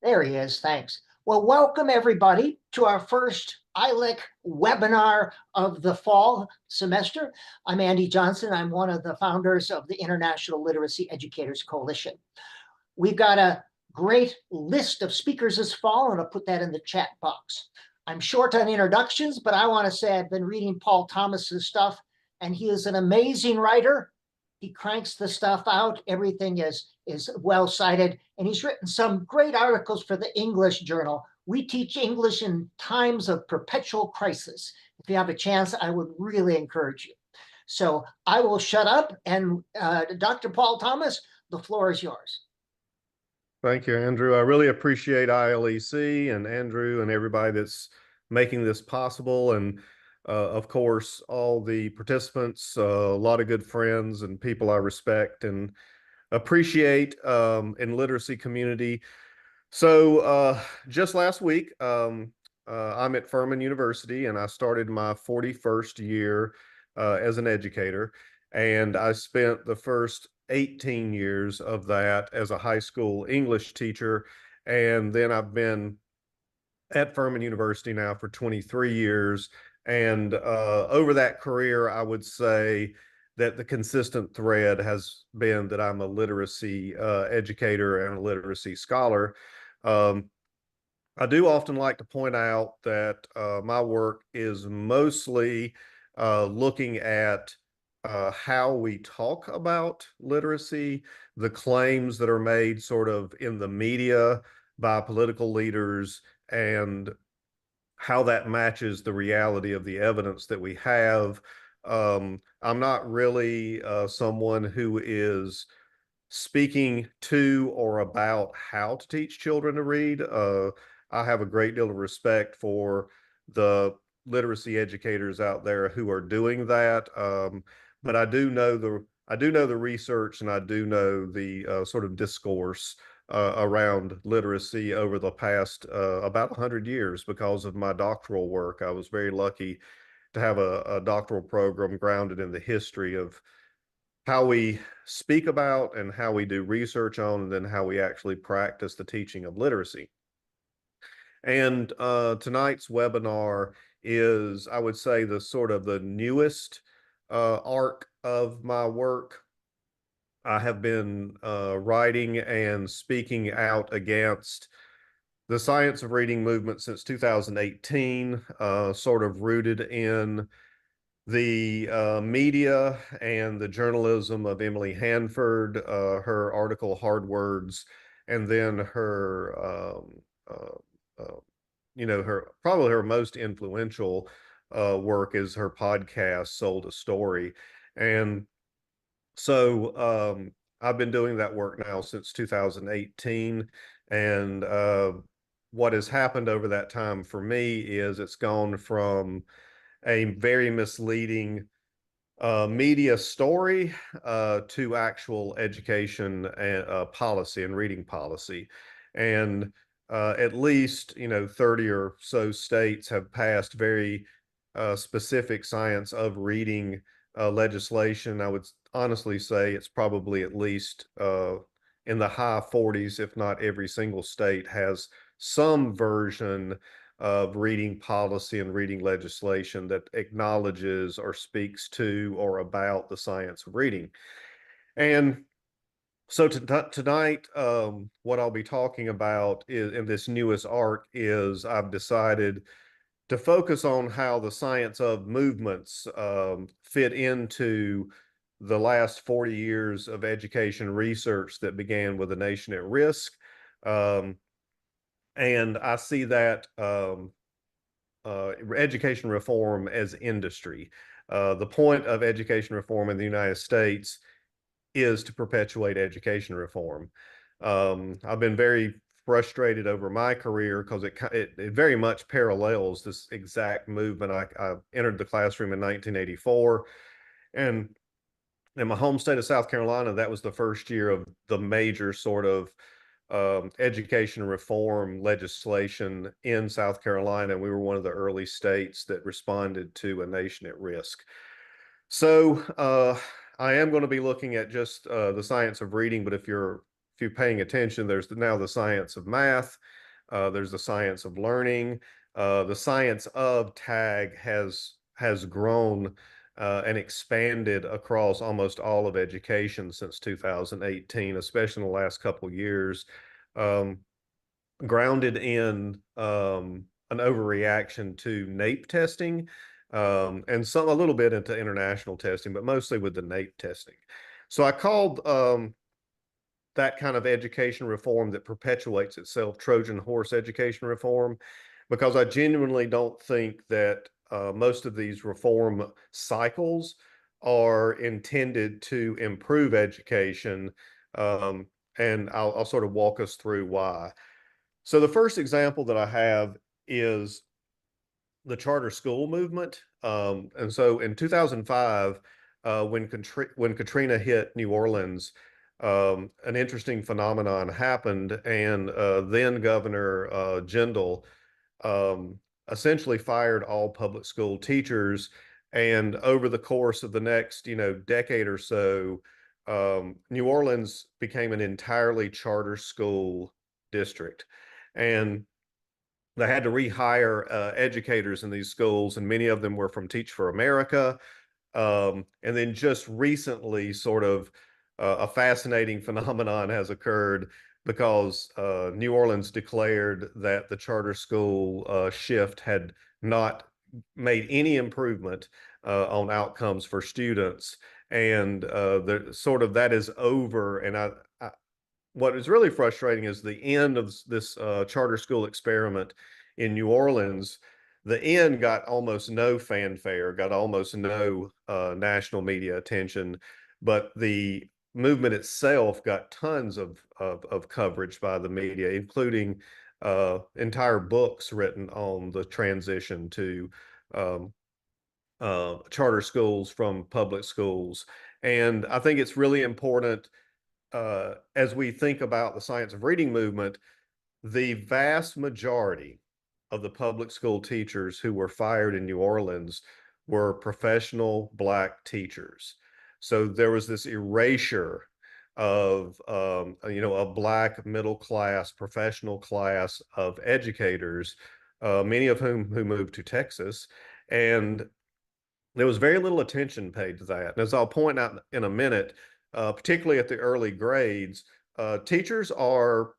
There he is. Thanks. Well, welcome everybody to our first ILEC webinar of the fall semester. I'm Andy Johnson. I'm one of the founders of the International Literacy Educators Coalition. We've got a great list of speakers this fall, and I'll put that in the chat box. I'm short on introductions, but I want to say I've been reading Paul Thomas's stuff, and he is an amazing writer. He cranks the stuff out. Everything is well cited, and he's written some great articles for the English Journal. We teach English in times of perpetual crisis. If you have a chance, I would really encourage you. So I will shut up, and Dr. Paul Thomas, the floor is yours. Thank you, Andrew. I really appreciate ILEC and Andrew and everybody that's making this possible. And of course, all the participants, a lot of good friends and people I respect and appreciate in literacy community. So just last week, I'm at Furman University and I started my 41st year as an educator. And I spent the first 18 years of that as a high school English teacher. And then I've been at Furman University now for 23 years. And over that career, I would say that the consistent thread has been that I'm a literacy educator and a literacy scholar. Um, I do often like to point out that my work is mostly looking at how we talk about literacy, the claims that are made sort of in the media by political leaders, and how that matches the reality of the evidence that we have. I'm not really someone who is speaking to or about how to teach children to read. I have a great deal of respect for the literacy educators out there who are doing that. But I do know the research and I do know the sort of discourse around literacy over the past about 100 years because of my doctoral work. I was very lucky to have a doctoral program grounded in the history of how we speak about and how we do research on, and then how we actually practice the teaching of literacy. And tonight's webinar is, I would say, the sort of the newest arc of my work. I have been writing and speaking out against the science of reading movement since 2018, sort of rooted in the media and the journalism of Emily Hanford, her article Hard Words, and then her, her probably her most influential work is her podcast Sold a Story. And so I've been doing that work now since 2018. And what has happened over that time for me is it's gone from a very misleading media story to actual education and policy and reading policy. And at least, 30 or so states have passed very specific science of reading legislation. I would honestly say it's probably at least in the high 40s, if not every single state has some version of reading policy and reading legislation that acknowledges or speaks to or about the science of reading. And so tonight, what I'll be talking about is, in this newest arc, is I've decided to focus on how the science of movements fit into the last 40 years of education research that began with A Nation at Risk. And I see that education reform as industry. The point of education reform in the United States is to perpetuate education reform. I've been very frustrated over my career because it very much parallels this exact movement. I entered the classroom in 1984, and in my home state of South Carolina, that was the first year of the major sort of education reform legislation in South Carolina. And we were one of the early states that responded to A Nation at Risk. So I am going to be looking at just the science of reading, but if you're paying attention, there's now the science of math, there's the science of learning, the science of tag has grown and expanded across almost all of education since 2018, especially in the last couple of years, um, grounded in an overreaction to NAEP testing, and some a little bit into international testing, but mostly with the NAEP testing. So I called that kind of education reform that perpetuates itself Trojan horse education reform, because I genuinely don't think that most of these reform cycles are intended to improve education. Um, and I'll sort of walk us through why. So the first example that I have is the charter school movement. And so in 2005, when Katrina hit New Orleans, an interesting phenomenon happened, and then Governor Jindal um, essentially fired all public school teachers. And over the course of the next, decade or so, New Orleans became an entirely charter school district. And they had to rehire educators in these schools, and many of them were from Teach for America. And then just recently, sort of a fascinating phenomenon has occurred because New Orleans declared that the charter school shift had not made any improvement on outcomes for students. And sort of that is over. And what is really frustrating is the end of this charter school experiment in New Orleans. The end got almost no fanfare, got almost no national media attention, but the movement itself got tons of coverage by the media, including entire books written on the transition to um, charter schools from public schools. And I think it's really important as we think about the science of reading movement, the vast majority of the public school teachers who were fired in New Orleans were professional Black teachers. So there was this erasure of, a Black middle class, professional class of educators, many of who moved to Texas. And there was very little attention paid to that. And as I'll point out in a minute, particularly at the early grades, teachers are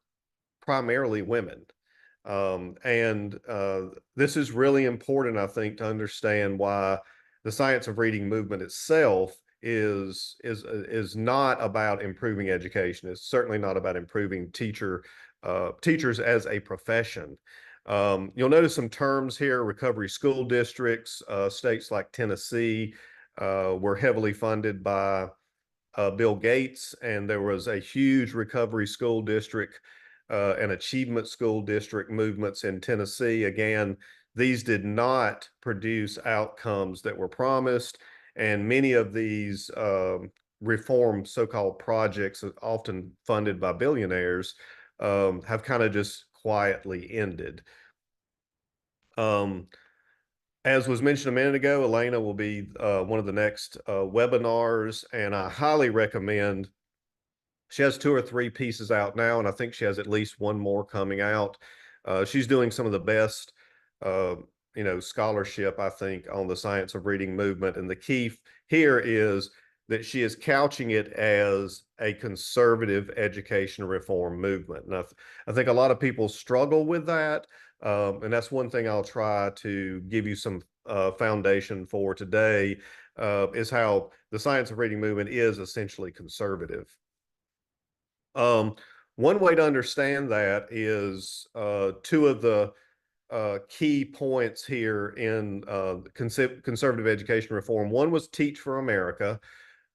primarily women. And this is really important, I think, to understand why the science of reading movement itself is not about improving education. It's certainly not about improving teachers as a profession. You'll notice some terms here: recovery school districts. States like Tennessee were heavily funded by Bill Gates, and there was a huge recovery school district and achievement school district movements in Tennessee. Again, these did not produce outcomes that were promised, and many of these reform so-called projects, often funded by billionaires, have kind of just quietly ended. As was mentioned a minute ago, Elena will be one of the next webinars, and I highly recommend. She has 2 or 3 pieces out now, and I think she has at least one more coming out. She's doing some of the best, uh, scholarship, I think, on the science of reading movement. And the key here is that she is couching it as a conservative education reform movement. And I think a lot of people struggle with that. And that's one thing I'll try to give you some foundation for today, is how the science of reading movement is essentially conservative. One way to understand that is 2 of the key points here in conservative education reform. One was Teach for America,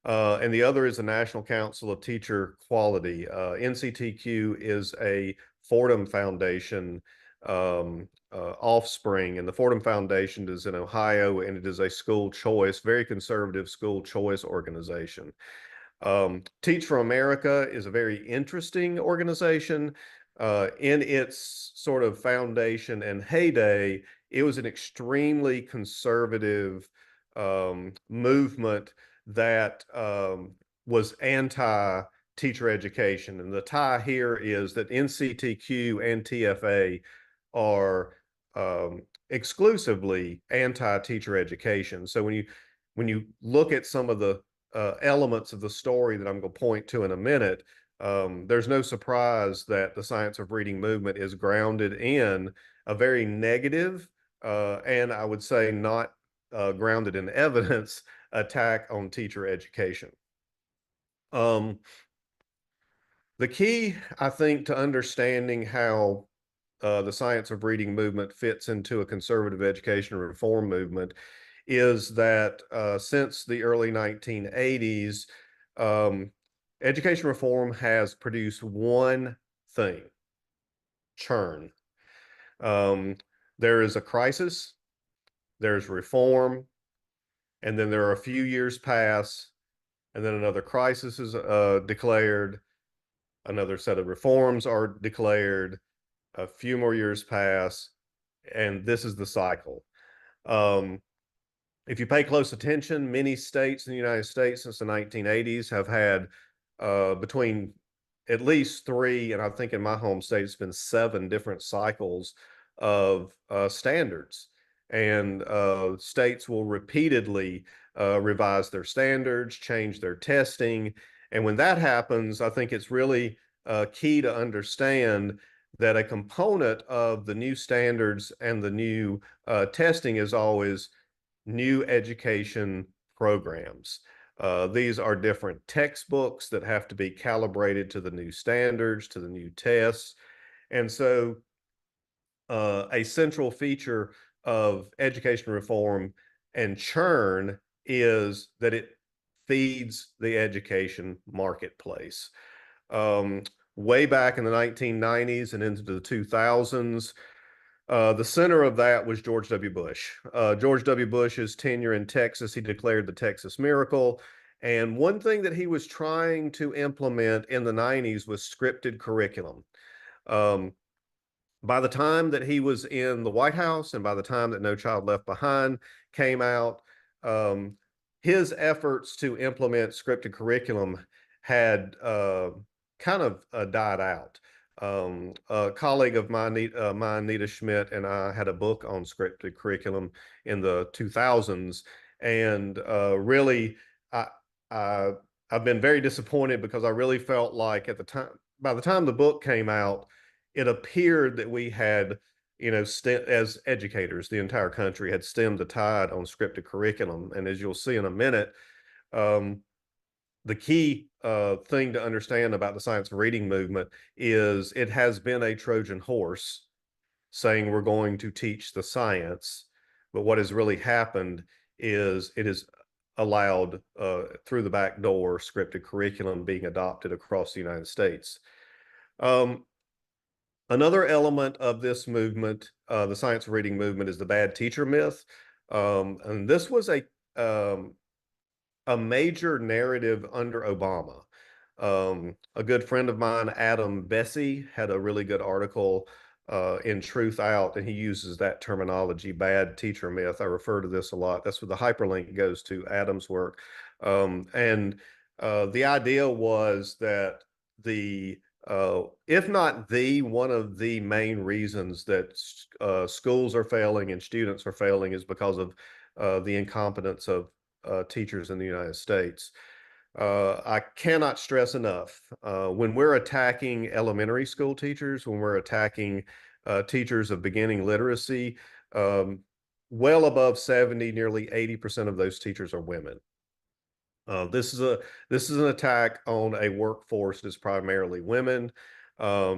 and the other is the National Council of Teacher Quality. NCTQ is a Fordham Foundation offspring, and the Fordham Foundation is in Ohio, and it is a school choice, very conservative school choice organization. Teach for America is a very interesting organization. In its sort of foundation and heyday, it was an extremely conservative movement that was anti teacher education. And the tie here is that NCTQ and TFA are exclusively anti-teacher education. So when you look at some of the elements of the story that I'm going to point to in a minute, there's no surprise that the science of reading movement is grounded in a very negative and I would say not grounded in evidence attack on teacher education. The key, I think, to understanding how the science of reading movement fits into a conservative education reform movement is that since the early 1980s, education reform has produced one thing: churn. Um, there is a crisis, there's reform, and then there are a few years pass, and then another crisis is declared, another set of reforms are declared, a few more years pass, and this is the cycle. Um, if you pay close attention, many states in the United States since the 1980s have had between at least three, and I think in my home state, it's been 7 different cycles of standards. And states will repeatedly revise their standards, change their testing. And when that happens, I think it's really key to understand that a component of the new standards and the new testing is always new education programs. These are different textbooks that have to be calibrated to the new standards, to the new tests. And so a central feature of education reform and churn is that it feeds the education marketplace. Um, Way back in the 1990s and into the 2000s, the center of that was George W. Bush. George W. Bush's tenure in Texas, he declared the Texas Miracle. And one thing that he was trying to implement in the 90s was scripted curriculum. Um, by the time that he was in the White House and by the time that No Child Left Behind came out, um, his efforts to implement scripted curriculum had kind of died out. A colleague of mine, Nita Schmidt, and I had a book on scripted curriculum in the 2000s, and really, I, I I've been very disappointed because I really felt like at the time, by the time the book came out, it appeared that we had, as educators, the entire country had stemmed the tide on scripted curriculum. And as you'll see in a minute, um, the key thing to understand about the science of reading movement is it has been a Trojan horse saying we're going to teach the science. But what has really happened is it is allowed through the back door scripted curriculum being adopted across the United States. Um, Another element of this movement, the science of reading movement, is the bad teacher myth. And this was a major narrative under Obama. A good friend of mine, Adam Bessie, had a really good article in Truth Out, and he uses that terminology, bad teacher myth. I refer to this a lot. That's where the hyperlink goes to Adam's work. And the idea was that if not one of the main reasons that schools are failing and students are failing is because of the incompetence of teachers in the United States. I cannot stress enough when we're attacking elementary school teachers, when we're attacking teachers of beginning literacy, well above 70, nearly 80% of those teachers are women. This is an attack on a workforce that's primarily women.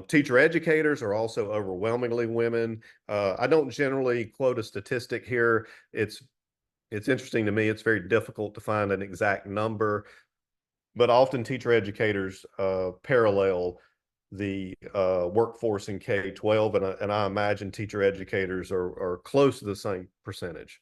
Teacher educators are also overwhelmingly women. I don't generally quote a statistic here. It's interesting to me. It's very difficult to find an exact number, but often teacher educators parallel the workforce in K-12, and I imagine teacher educators are close to the same percentage.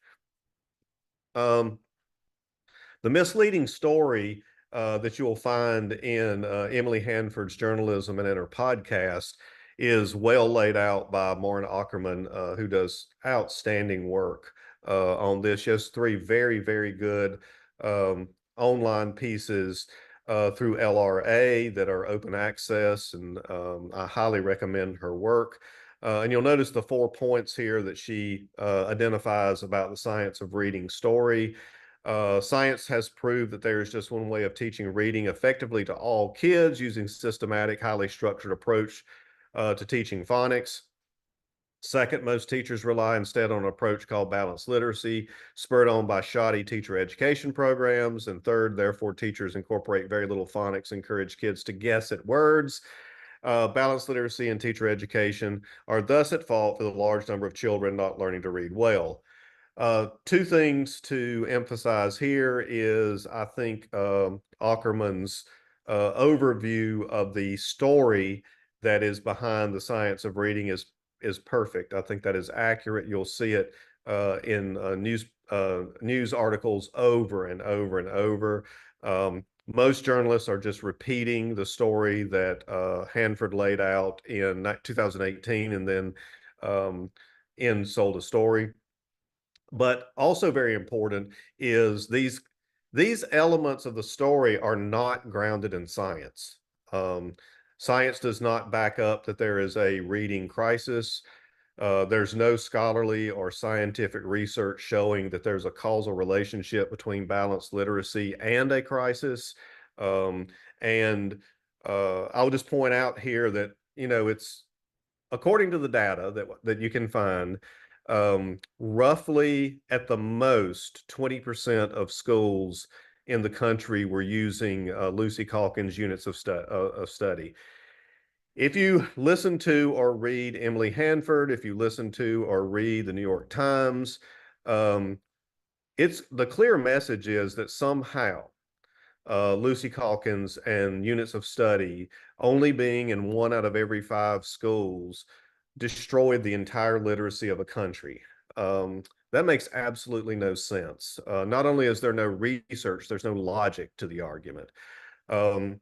The misleading story that you will find in Emily Hanford's journalism and in her podcast is well laid out by Maureen Ackerman, who does outstanding work on this. She has 3 very, very good online pieces through LRA that are open access, and I highly recommend her work. And you'll notice the 4 points here that she identifies about the science of reading story. Science has proved that there is just one way of teaching reading effectively to all kids using systematic, highly structured approach to teaching phonics. Second, most teachers rely instead on an approach called balanced literacy, spurred on by shoddy teacher education programs. And third, therefore, teachers incorporate very little phonics, encourage kids to guess at words. Balanced literacy and teacher education are thus at fault for the large number of children not learning to read well. Two things to emphasize here is I think Ackerman's overview of the story that is behind the science of reading is perfect. I think that is accurate. You'll see it in news articles over and over and over. Most journalists are just repeating the story that Hanford laid out in 2018 and then in Sold a Story. But also very important is these elements of the story are not grounded in science. Um, Science does not back up that there is a reading crisis. There's no scholarly or scientific research showing that there's a causal relationship between balanced literacy and a crisis. Um, and I'll just point out here that, it's according to the data that you can find, roughly at the most 20% of schools in the country were using Lucy Calkins units of study. If you listen to or read Emily Hanford, if you listen to or read the New York Times, um, it's the clear message is that somehow Lucy Calkins and units of study only being in 1 out of every 5 schools destroyed the entire literacy of a country. That makes absolutely no sense. Not only is there no research, there's no logic to the argument. Um,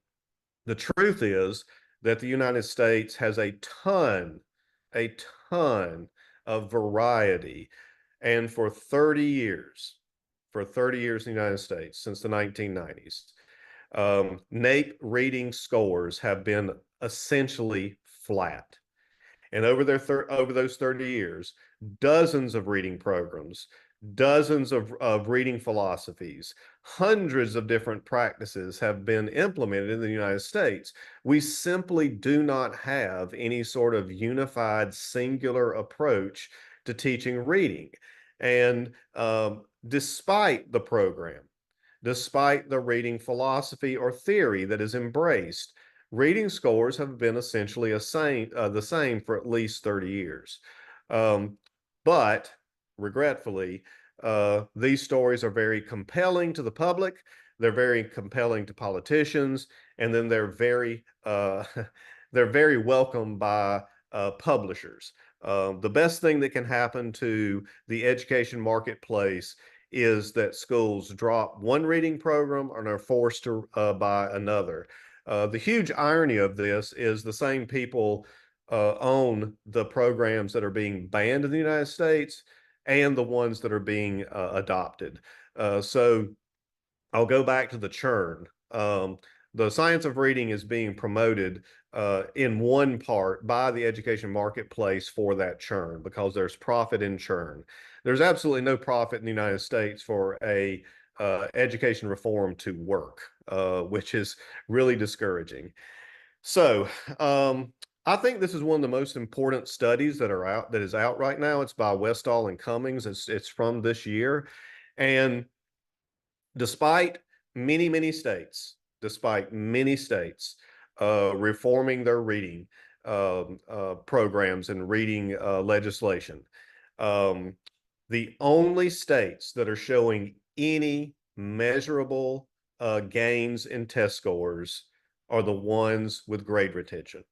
the truth is that the United States has a ton of variety. And for 30 years in the United States, since the 1990s, NAEP reading scores have been essentially flat. And over those 30 years, dozens of reading programs, dozens of reading philosophies, hundreds of different practices have been implemented in the United States. We simply do not have any sort of unified, singular approach to teaching reading. And despite the program, despite the reading philosophy or theory that is embraced, reading scores have been essentially the same for at least 30 years. Um, but regretfully, these stories are very compelling to the public. They're very compelling to politicians, and then they're very welcome by publishers. The best thing that can happen to the education marketplace is that schools drop one reading program and are forced to buy another. The huge irony of this is the same people own the programs that are being banned in the United States and the ones that are being adopted. So I'll go back to the churn. The science of reading is being promoted in one part by the education marketplace for that churn because there's profit in churn. There's absolutely no profit in the United States for a education reform to work, which is really discouraging. So I think this is one of the most important studies that is out right now. It's by Westall and Cummings. It's from this year, and despite despite many states reforming their reading programs and reading legislation, um, the only states that are showing any measurable gains in test scores are the ones with grade retention.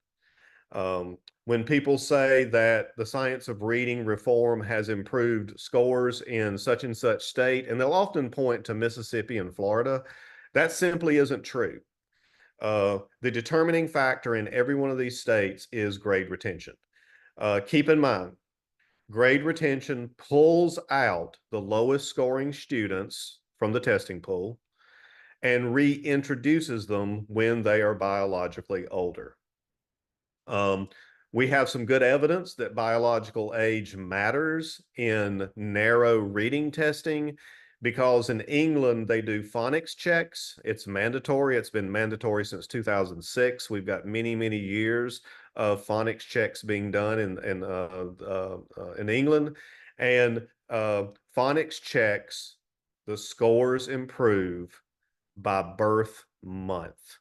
When people say that the science of reading reform has improved scores in such and such state, and they'll often point to Mississippi and Florida, that simply isn't true. The determining factor in every one of these states is grade retention. Keep in mind, grade retention pulls out the lowest scoring students from the testing pool, and reintroduces them when they are biologically older. Um, we have some good evidence that biological age matters in narrow reading testing because in England they do phonics checks. It's mandatory. It's been mandatory since 2006. We've got many, many years of phonics checks being done in England, and phonics checks, the scores improve by birth month.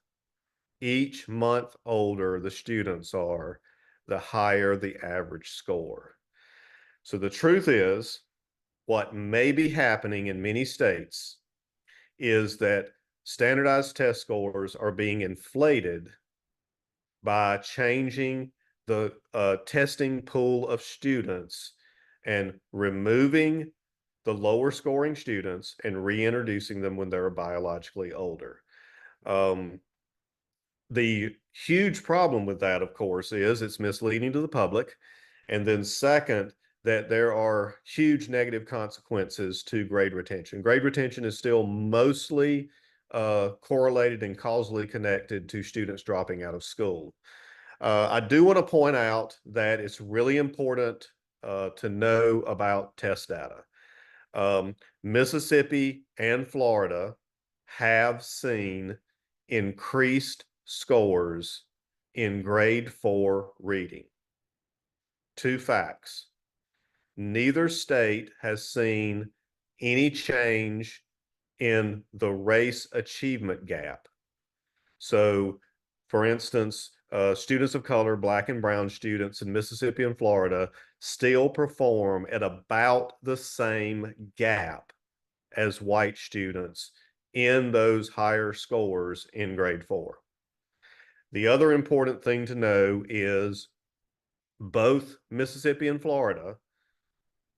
Each month older the students are, the higher the average score. So the truth is, what may be happening in many states is that standardized test scores are being inflated by changing the testing pool of students and removing the lower scoring students and reintroducing them when they're biologically older. The huge problem with that, of course, is it's misleading to the public. And then second, that there are huge negative consequences to grade retention. Grade retention is still mostly correlated and causally connected to students dropping out of school. I do want to point out that it's really important to know about test data. Mississippi and Florida have seen increased scores in grade 4 reading. Two facts. Neither state has seen any change in the race achievement gap. So, for instance, students of color, Black and brown students in Mississippi and Florida still perform at about the same gap as white students in those higher scores in grade 4. The other important thing to know is both Mississippi and Florida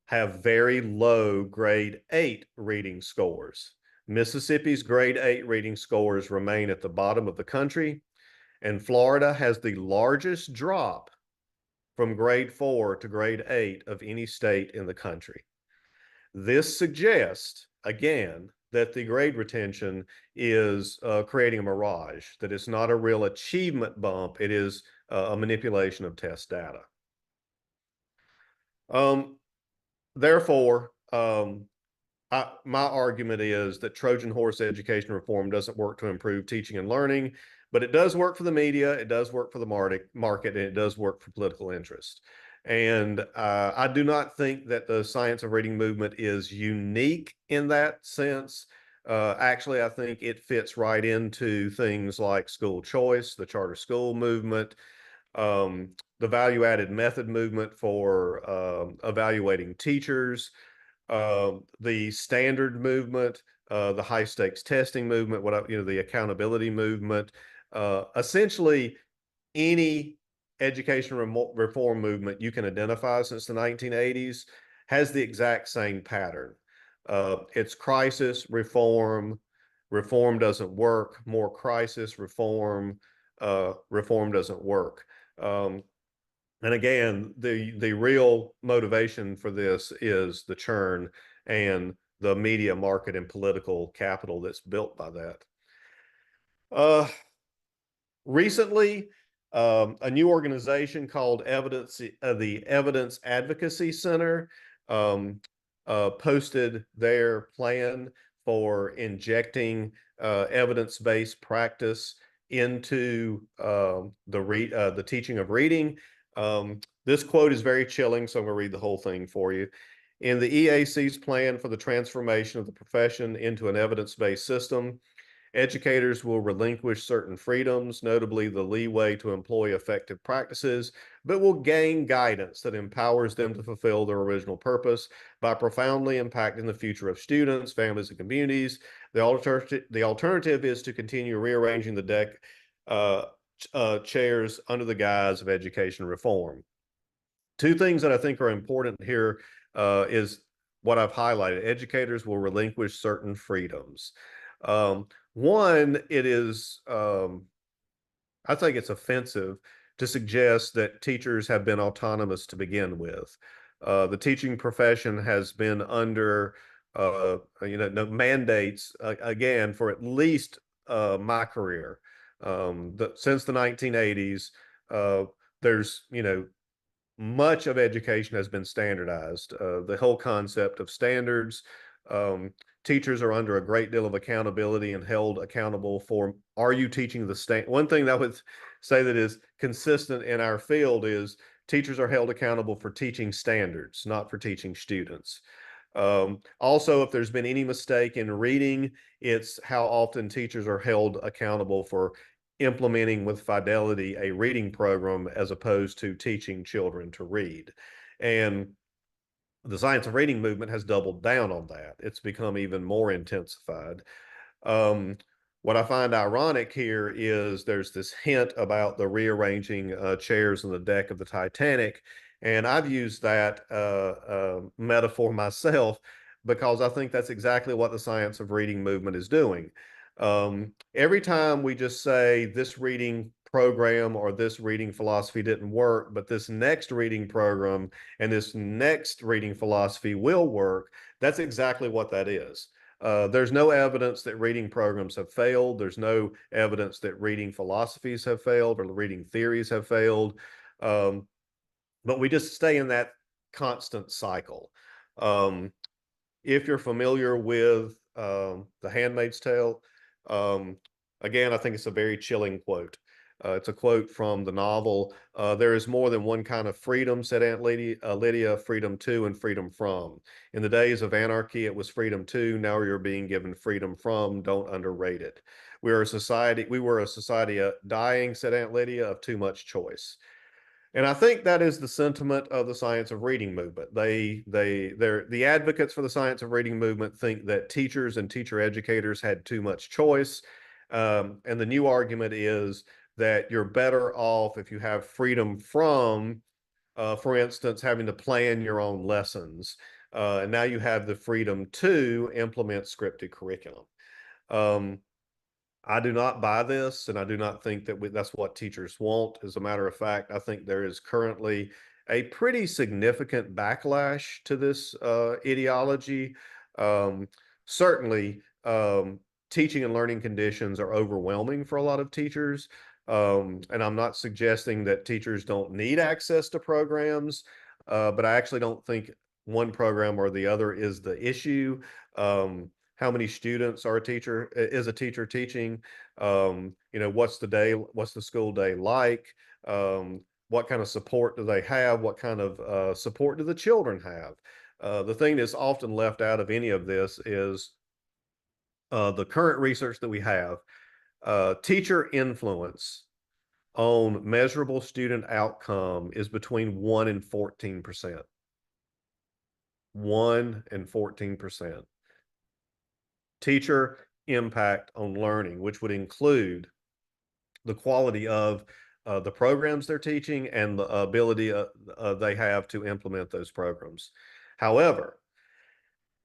have very low grade 8 reading scores. Mississippi's grade 8 reading scores remain at the bottom of the country, and Florida has the largest drop from grade 4 to grade 8 of any state in the country. This suggests, again, that the grade retention is creating a mirage, that it's not a real achievement bump, it is a manipulation of test data. Therefore, my argument is that Trojan horse education reform doesn't work to improve teaching and learning, but it does work for the media, it does work for the market, and it does work for political interest. And I do not think that the science of reading movement is unique in that sense. Actually, I think it fits right into things like school choice, the charter school movement, the value-added method movement for evaluating teachers, the standard movement, the high-stakes testing movement, the accountability movement. Essentially, any education reform movement you can identify since the 1980s has the exact same pattern. It's crisis, reform, reform doesn't work, more crisis, reform, reform doesn't work. And again, the real motivation for this is the churn and the media market and political capital that's built by that. Recently, a new organization called the Evidence Advocacy Center posted their plan for injecting evidence-based practice into the teaching of reading. This quote is very chilling, so I'm going to read the whole thing for you. In the EAC's plan for the transformation of the profession into an evidence-based system, educators will relinquish certain freedoms, notably the leeway to employ effective practices, but will gain guidance that empowers them to fulfill their original purpose by profoundly impacting the future of students, families, and communities. The alternative is to continue rearranging the deck chairs under the guise of education reform. Two things that I think are important here is what I've highlighted. Educators will relinquish certain freedoms. One, I think it's offensive to suggest that teachers have been autonomous to begin with. The teaching profession has been under no mandates again for at least my career. Since the 1980s, there's much of education has been standardized. The whole concept of standards, um, teachers are under a great deal of accountability and held accountable for, are you teaching the one thing that I would say that is consistent in our field is teachers are held accountable for teaching standards, not for teaching students. Also, if there's been any mistake in reading, it's how often teachers are held accountable for implementing with fidelity a reading program as opposed to teaching children to read. And the science of reading movement has doubled down on that. It's become even more intensified. Um, what I find ironic here is there's this hint about the rearranging chairs on the deck of the Titanic. And I've used that metaphor myself because I think that's exactly what the science of reading movement is doing. Every time we just say this reading program or this reading philosophy didn't work, but this next reading program and this next reading philosophy will work, that's exactly what that is. There's no evidence that reading programs have failed. There's no evidence that reading philosophies have failed or reading theories have failed. Um, but we just stay in that constant cycle. Um, if you're familiar with The Handmaid's Tale, um, again, I think it's a very chilling quote. It's a quote from the novel. There is more than one kind of freedom, said Aunt Lydia, freedom to and freedom from. In the days of anarchy, it was freedom to. Now you're being given freedom from. Don't underrate it. We were a society dying, said Aunt Lydia, of too much choice. And I think that is the sentiment of the science of reading movement. They're the advocates for the science of reading movement think that teachers and teacher educators had too much choice. And the new argument is that you're better off if you have freedom from, for instance, having to plan your own lessons. And now you have the freedom to implement scripted curriculum. Um, I do not buy this, and I do not think that that's what teachers want. As a matter of fact, I think there is currently a pretty significant backlash to this ideology. Um, Certainly, teaching and learning conditions are overwhelming for a lot of teachers. And I'm not suggesting that teachers don't need access to programs, but I actually don't think one program or the other is the issue. How many students are a teacher is a teacher teaching? What's the school day like? What kind of support do they have? What kind of support do the children have? The thing that's often left out of any of this is the current research that we have. Teacher influence on measurable student outcome is between 1 and 14%. 1 and 14%. Teacher impact on learning, which would include the quality of the programs they're teaching and the ability they have to implement those programs. However,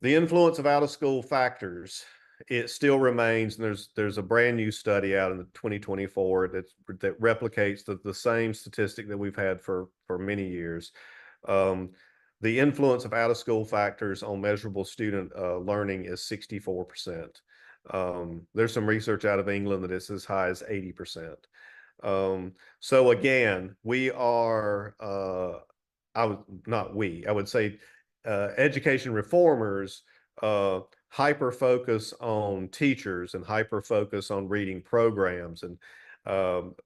the influence of out of school factors, it still remains, and there's a brand new study out in the 2024 that replicates the same statistic that we've had for many years. Um, the influence of out of school factors on measurable student learning is 64%. There's some research out of England that it's as high as 80%. So again, we are, I would say education reformers hyper focus on teachers and hyper focus on reading programs, and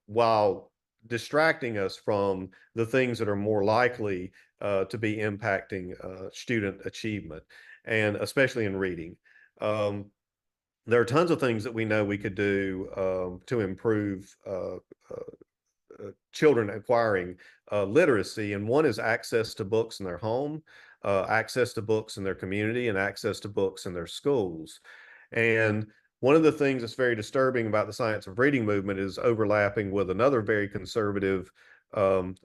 while distracting us from the things that are more likely to be impacting student achievement, and especially in reading. There are tons of things that we know we could do to improve children acquiring literacy, and one is access to books in their home, access to books in their community, and access to books in their schools. And one of the things that's very disturbing about the science of reading movement is overlapping with another very conservative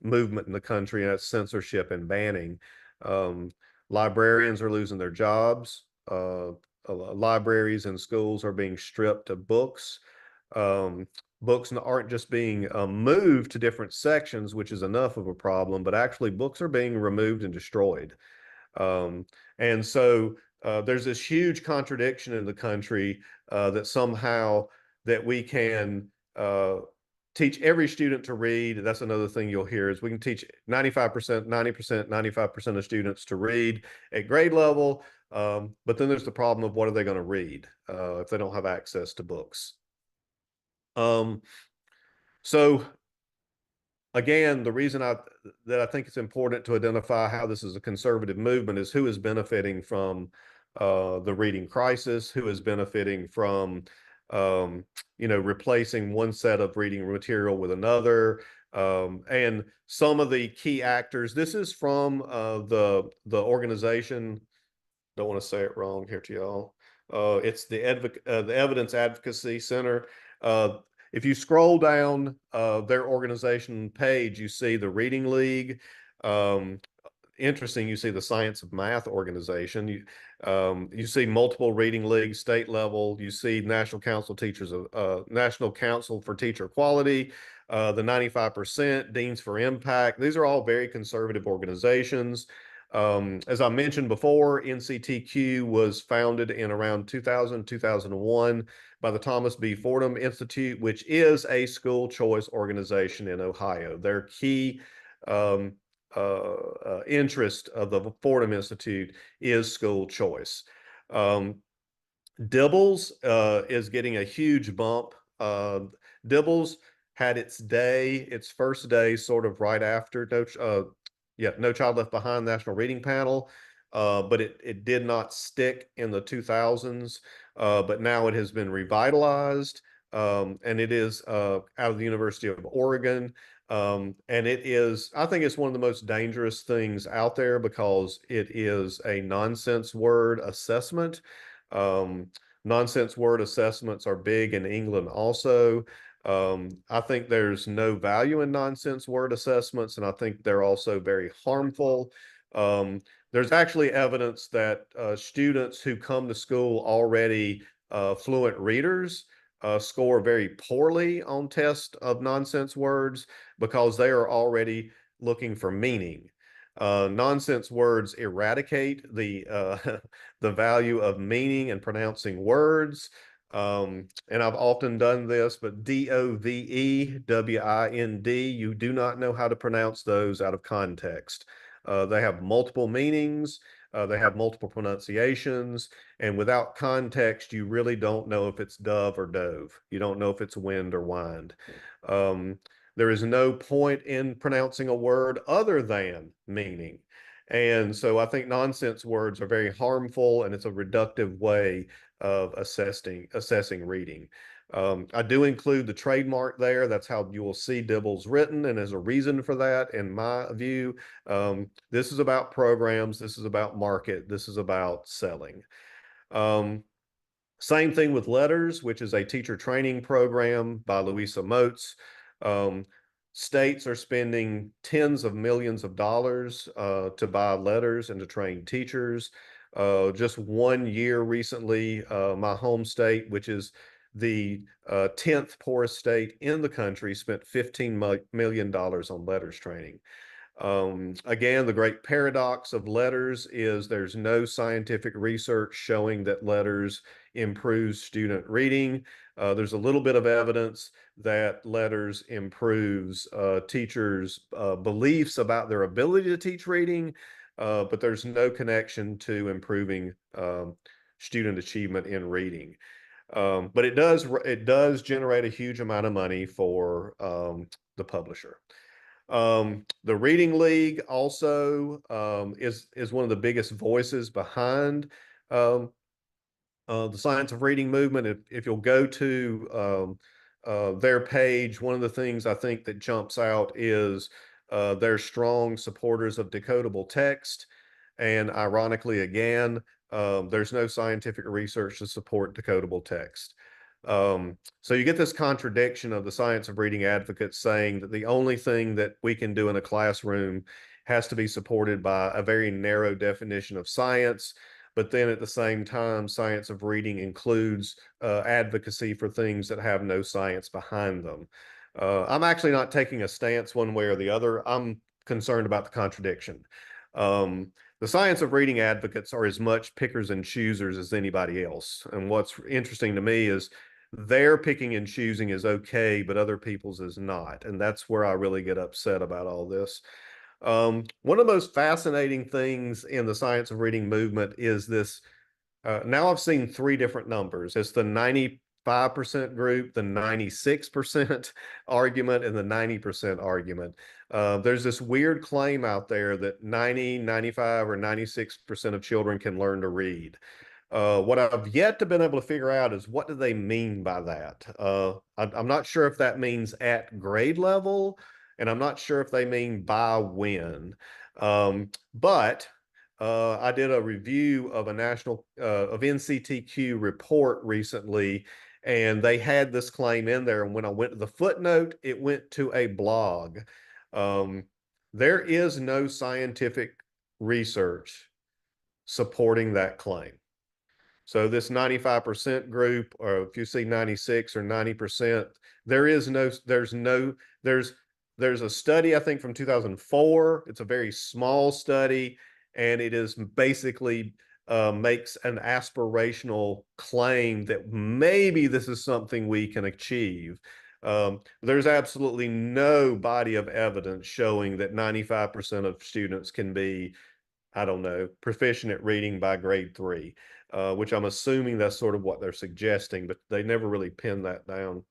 movement in the country, and that's censorship and banning. Um, Librarians are losing their jobs. Libraries and schools are being stripped of books. Um, Books aren't just being moved to different sections, which is enough of a problem, but actually books are being removed and destroyed. Um, and so there's this huge contradiction in the country that somehow that we can teach every student to read. That's another thing you'll hear is we can teach 95%, 90%, 95% of students to read at grade level. But then there's the problem of what are they going to read if they don't have access to books. Um, so again, the reason that I think it's important to identify how this is a conservative movement is who is benefiting from the reading crisis, who is benefiting from um, replacing one set of reading material with another, and some of the key actors. This is from the organization. Don't want to say it wrong here to y'all. It's the Evidence Advocacy Center. Uh, if you scroll down their organization page, you see the Reading League. Um, Interesting. You see the Science of Math organization. You see multiple reading leagues, state level. You see National Council for Teacher Quality, the 95%, Deans for Impact. These are all very conservative organizations. As I mentioned before, NCTQ was founded in around 2000, 2001 by the Thomas B. Fordham Institute, which is a school choice organization in Ohio. Their key interest of the Fordham Institute is school choice. Um, Dibbles is getting a huge bump. Dibbles had its first day, sort of right after No Child Left Behind National Reading Panel, but it did not stick in the 2000s. But now it has been revitalized, and it is out of the University of Oregon. And I think it's one of the most dangerous things out there because it is a nonsense word assessment. Um, Nonsense word assessments are big in England also. I think there's no value in nonsense word assessments, and I think they're also very harmful. Um, there's actually evidence that students who come to school already fluent readers score very poorly on tests of nonsense words because they are already looking for meaning. Nonsense words eradicate the value of meaning and pronouncing words. And I've often done this, but DOVEWIND, you do not know how to pronounce those out of context. They have multiple meanings, they have multiple pronunciations, and without context, you really don't know if it's dove or dove. You don't know if it's wind or wind. Um, there is no point in pronouncing a word other than meaning. And so I think nonsense words are very harmful, and it's a reductive way of assessing reading. I do include the trademark there. That's how you will see Dibbles written, and there's a reason for that, in my view. This is about programs. This is about market. This is about selling. Um, Same thing with Letters, which is a teacher training program by Louisa Moats. Um, States are spending tens of millions of dollars to buy letters and to train teachers. Just 1 year recently, my home state, which is the 10th poorest state in the country, spent $15 million on letters training. Again, the great paradox of letters is there's no scientific research showing that letters improves student reading. There's a little bit of evidence that letters improves teachers' beliefs about their ability to teach reading, but there's no connection to improving student achievement in reading. But it does generate a huge amount of money for the publisher. The Reading League also is one of the biggest voices behind um, the science of reading movement. If you'll go to their page, one of the things I think that jumps out is they're strong supporters of decodable text. And ironically, again, there's no scientific research to support decodable text. So you get this contradiction of the science of reading advocates saying that the only thing that we can do in a classroom has to be supported by a very narrow definition of science. But then at the same time, science of reading includes advocacy for things that have no science behind them. I'm actually not taking a stance one way or the other. I'm concerned about the contradiction. the science of reading advocates are as much pickers and choosers as anybody else. And what's interesting to me is their picking and choosing is okay, but other people's is not. And that's where I really get upset about all this. One of the most fascinating things in the science of reading movement is this. Now I've seen three different numbers. It's the 95% group, the 96% argument, and the 90% argument. There's this weird claim out there that 90, 95, or 96% of children can learn to read. What I've yet to been able to figure out is what do they mean by that? I'm not sure if that means at grade level, and I'm not sure if they mean by when. But I did a review of a national of NCTQ report recently, and they had this claim in there. And when I went to the footnote, it went to a blog. Um, there is no scientific research supporting that claim. So this 95% group, or if you see 96 or 90%, there's there's a study, I think from 2004. It's a very small study, and it is basically makes an aspirational claim that maybe this is something we can achieve. There's absolutely no body of evidence showing that 95% of students can be, I don't know, proficient at reading by grade 3, which I'm assuming that's sort of what they're suggesting, but they never really pinned that down.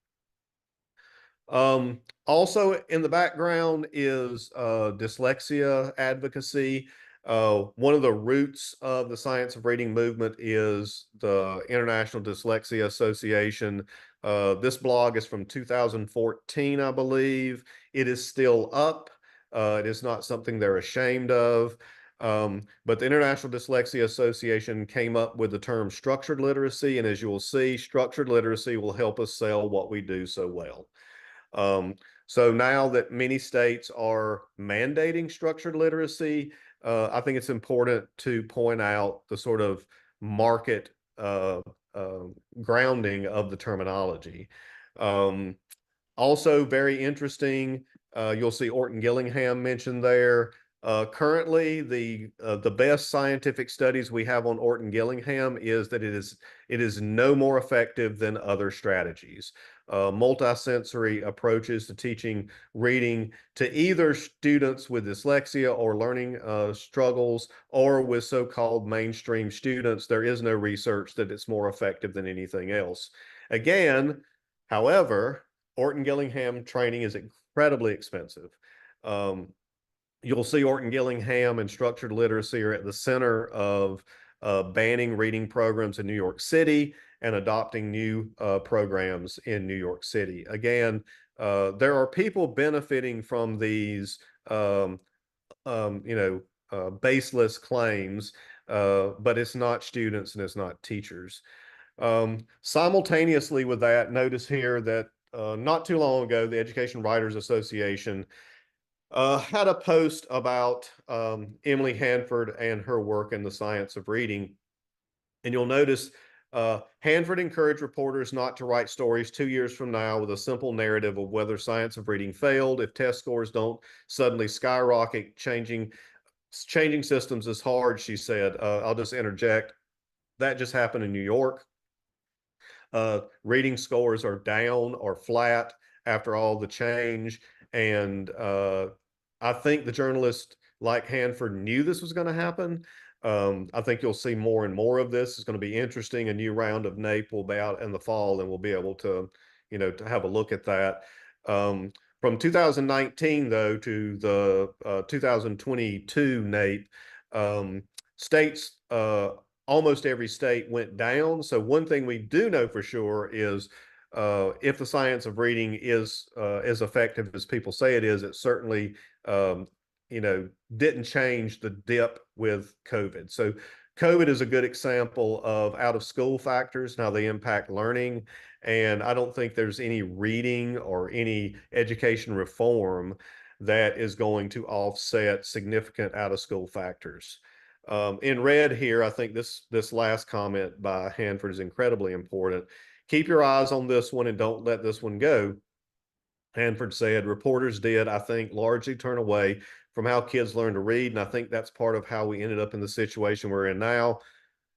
Also in the background is dyslexia advocacy. One of the roots of the science of reading movement is the International Dyslexia Association. This blog is from 2014, I believe. It is still up. It is not something they're ashamed of. But the International Dyslexia Association came up with the term structured literacy. And as you will see, structured literacy will help us sell what we do so well. So now that many states are mandating structured literacy, I think it's important to point out the sort of market grounding of the terminology. Um, Also very interesting, you'll see Orton Gillingham mentioned there. Currently, the best scientific studies we have on Orton Gillingham is that it is no more effective than other strategies. Multisensory approaches to teaching reading to either students with dyslexia or learning struggles, or with so-called mainstream students. There is no research that it's more effective than anything else. Again, however, Orton Gillingham training is incredibly expensive. You'll see Orton Gillingham and structured literacy are at the center of banning reading programs in New York City and adopting new programs in New York City. Again, there are people benefiting from these, baseless claims, but it's not students and it's not teachers. Simultaneously with that, notice here that not too long ago, the Education Writers Association had a post about Emily Hanford and her work in the science of reading. And you'll notice Hanford encouraged reporters not to write stories 2 years from now with a simple narrative of whether science of reading failed. If test scores don't suddenly skyrocket, changing systems is hard, she said. I'll just interject. That just happened in New York. Reading scores are down or flat after all the change. And I think the journalists like Hanford knew this was going to happen. I think you'll see more and more of this. It's going to be interesting. A new round of NAEP will be out in the fall, and we'll be able to, to have a look at that. From 2019, though, to the 2022 NAEP, states, almost every state went down. So one thing we do know for sure is if the science of reading is as effective as people say it is, it certainly didn't change the dip with COVID. So COVID is a good example of out of school factors and how they impact learning. And I don't think there's any reading or any education reform that is going to offset significant out of school factors. In red here, I think this last comment by Hanford is incredibly important. Keep your eyes on this one and don't let this one go. Hanford said reporters did, I think, largely turn away from how kids learn to read. And I think that's part of how we ended up in the situation we're in now.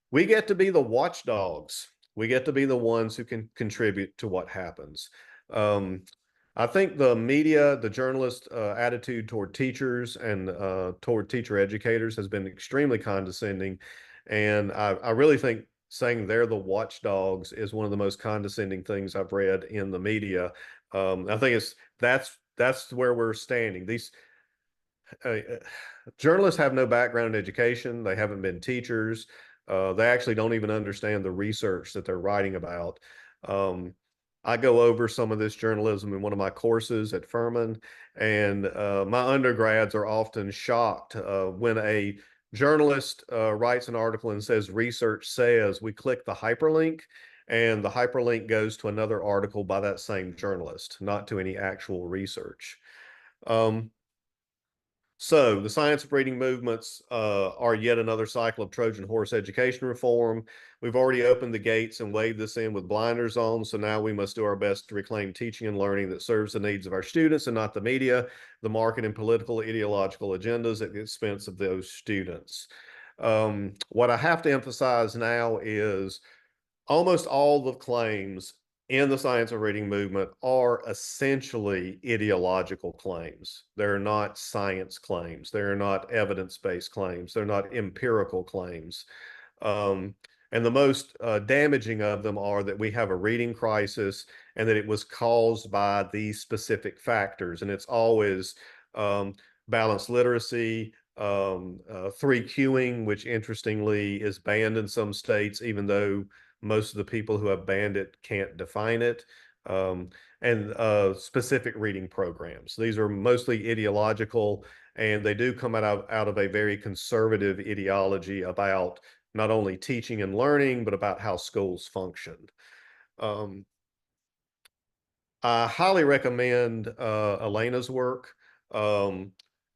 We get to be the watchdogs. We get to be the ones who can contribute to what happens. Um, I think the media, the journalist attitude toward teachers and toward teacher educators has been extremely condescending. And I really think saying they're the watchdogs is one of the most condescending things I've read in the media. I think that's where we're standing. These journalists have no background in education. They haven't been teachers. They actually don't even understand the research that they're writing about. Um, I go over some of this journalism in one of my courses at Furman, and my undergrads are often shocked when a journalist writes an article and says research says. We click the hyperlink, and the hyperlink goes to another article by that same journalist, not to any actual research. So the science of reading movements are yet another cycle of Trojan horse education reform. We've already opened the gates and waved this in with blinders on. So now we must do our best to reclaim teaching and learning that serves the needs of our students and not the media, the market, and political ideological agendas at the expense of those students. What I have to emphasize now is almost all the claims in the science of reading movement are essentially ideological claims. They're not science claims. They're not evidence-based claims. They're not empirical claims. Um, and the most damaging of them are that we have a reading crisis and that it was caused by these specific factors. And it's always balanced literacy, 3Qing, which interestingly is banned in some states, even though most of the people who have banned it can't define it, and specific reading programs. These are mostly ideological, and they do come out of a very conservative ideology about not only teaching and learning, but about how schools function. I highly recommend Elena's work.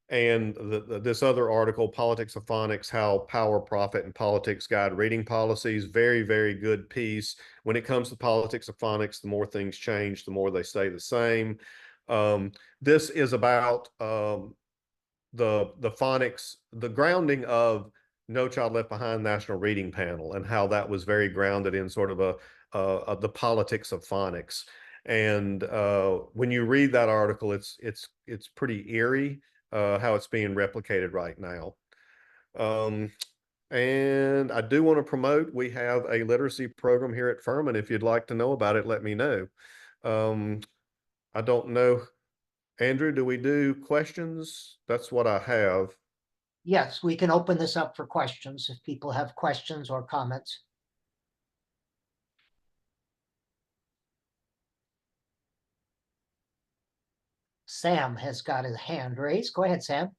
And this other article, Politics of Phonics, How Power, Profit, and Politics Guide Reading Policies, very, very good piece. When it comes to politics of phonics, the more things change, the more they stay the same. This is about the phonics, the grounding of No Child Left Behind National Reading Panel, and how that was very grounded in sort of the politics of phonics. And when you read that article, it's pretty eerie how it's being replicated right now. And I do want to promote, we have a literacy program here at Furman. If you'd like to know about it, let me know. I don't know, Andrew, do we do questions? That's what I have. Yes, we can open this up for questions if people have questions or comments. Sam has got his hand raised. Go ahead, Sam.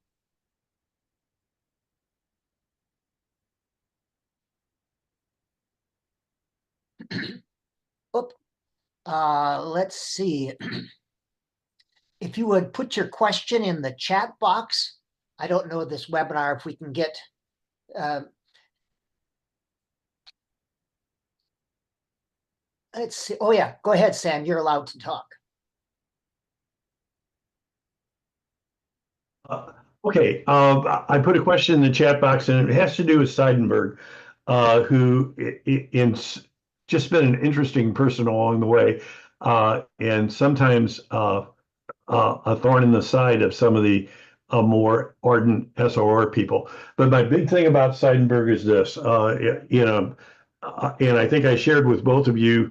Oop. Let's see. If you would put your question in the chat box. I don't know this webinar if we can get let's see. Oh yeah, go ahead, Sam. You're allowed to talk. Okay, I put a question in the chat box, and it has to do with Seidenberg, who just been an interesting person along the way, and sometimes a thorn in the side of some of the more ardent SOR people. But my big thing about Seidenberg is this, and I think I shared with both of you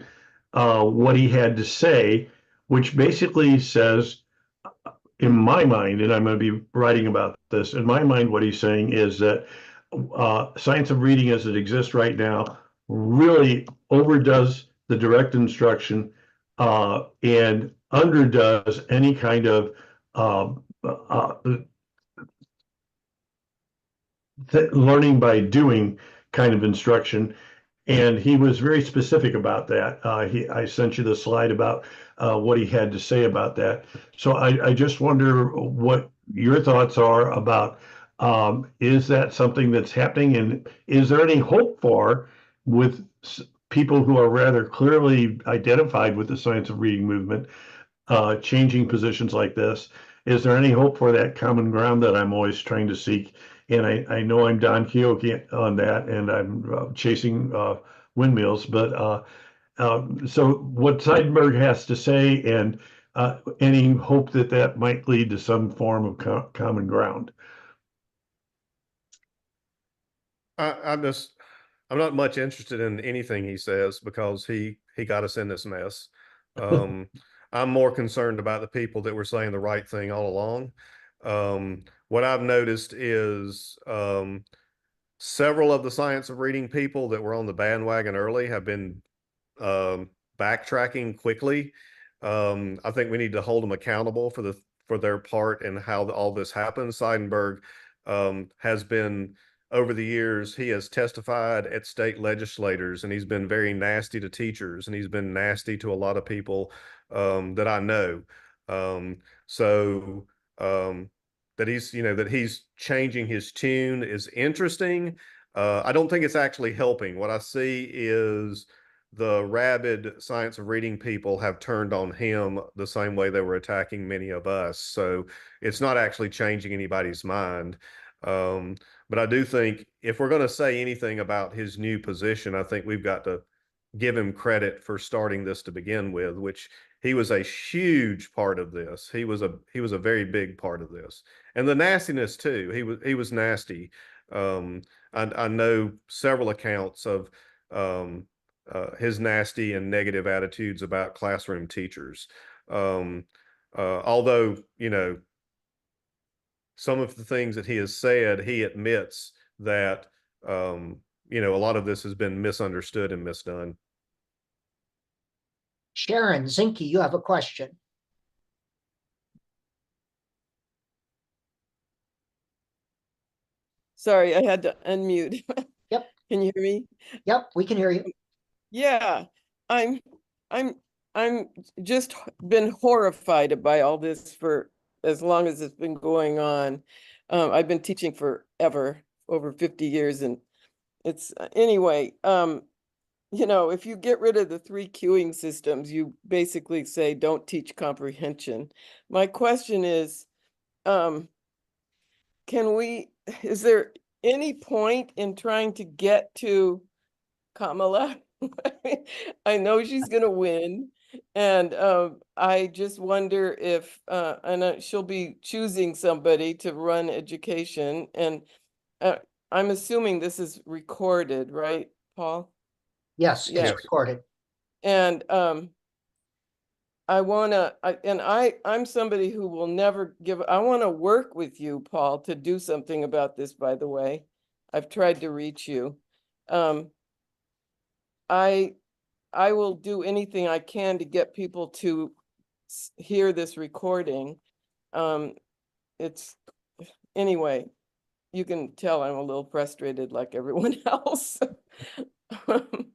what he had to say, which basically says, in my mind, and I'm going to be writing about this, in my mind, what he's saying is that science of reading as it exists right now really overdoes the direct instruction and underdoes any kind of learning by doing kind of instruction. And he was very specific about that. I sent you the slide about what he had to say about that. So I just wonder what your thoughts are about, is that something that's happening? And is there any hope for, with people who are rather clearly identified with the science of reading movement, changing positions like this? is there any hope for that common ground that I'm always trying to seek? And I know I'm Don Quixote on that, and I'm chasing windmills, but so what Seidenberg has to say, and any hope that that might lead to some form of common ground. I'm not much interested in anything he says because he got us in this mess. Um, I'm more concerned about the people that were saying the right thing all along. What I've noticed is several of the science of reading people that were on the bandwagon early have been um, backtracking quickly. I think we need to hold them accountable for their part in how all this happens. Seidenberg has been over the years. He has testified at state legislators, and he's been very nasty to teachers, and he's been nasty to a lot of people that I know. So that he's changing his tune is interesting. I don't think it's actually helping. What I see is the rabid science of reading people have turned on him the same way they were attacking many of us. So it's not actually changing anybody's mind. But I do think if we're going to say anything about his new position, I think we've got to give him credit for starting this to begin with, which he was a huge part of this. He was a very big part of this, and the nastiness too. He was nasty. I know several accounts of his nasty and negative attitudes about classroom teachers. Although, some of the things that he has said, he admits that, a lot of this has been misunderstood and misdone. Sharon Zinke, you have a question. Sorry, I had to unmute. Yep. Can you hear me? Yep, we can hear you. Yeah, I'm I'm just been horrified by all this for as long as it's been going on. I've been teaching forever, over 50 years, and it's anyway, if you get rid of the 3 queuing systems, you basically say don't teach comprehension. My question is, is there any point in trying to get to Kamala? I know she's gonna win, and I just wonder if she'll be choosing somebody to run education, and I'm assuming this is recorded, right, Paul? Yes, it's Yeah. recorded. And I'm somebody who will never I want to work with you, Paul, to do something about this, by the way. I've tried to reach you. I will do anything I can to get people to hear this recording. Anyway, you can tell I'm a little frustrated like everyone else. Do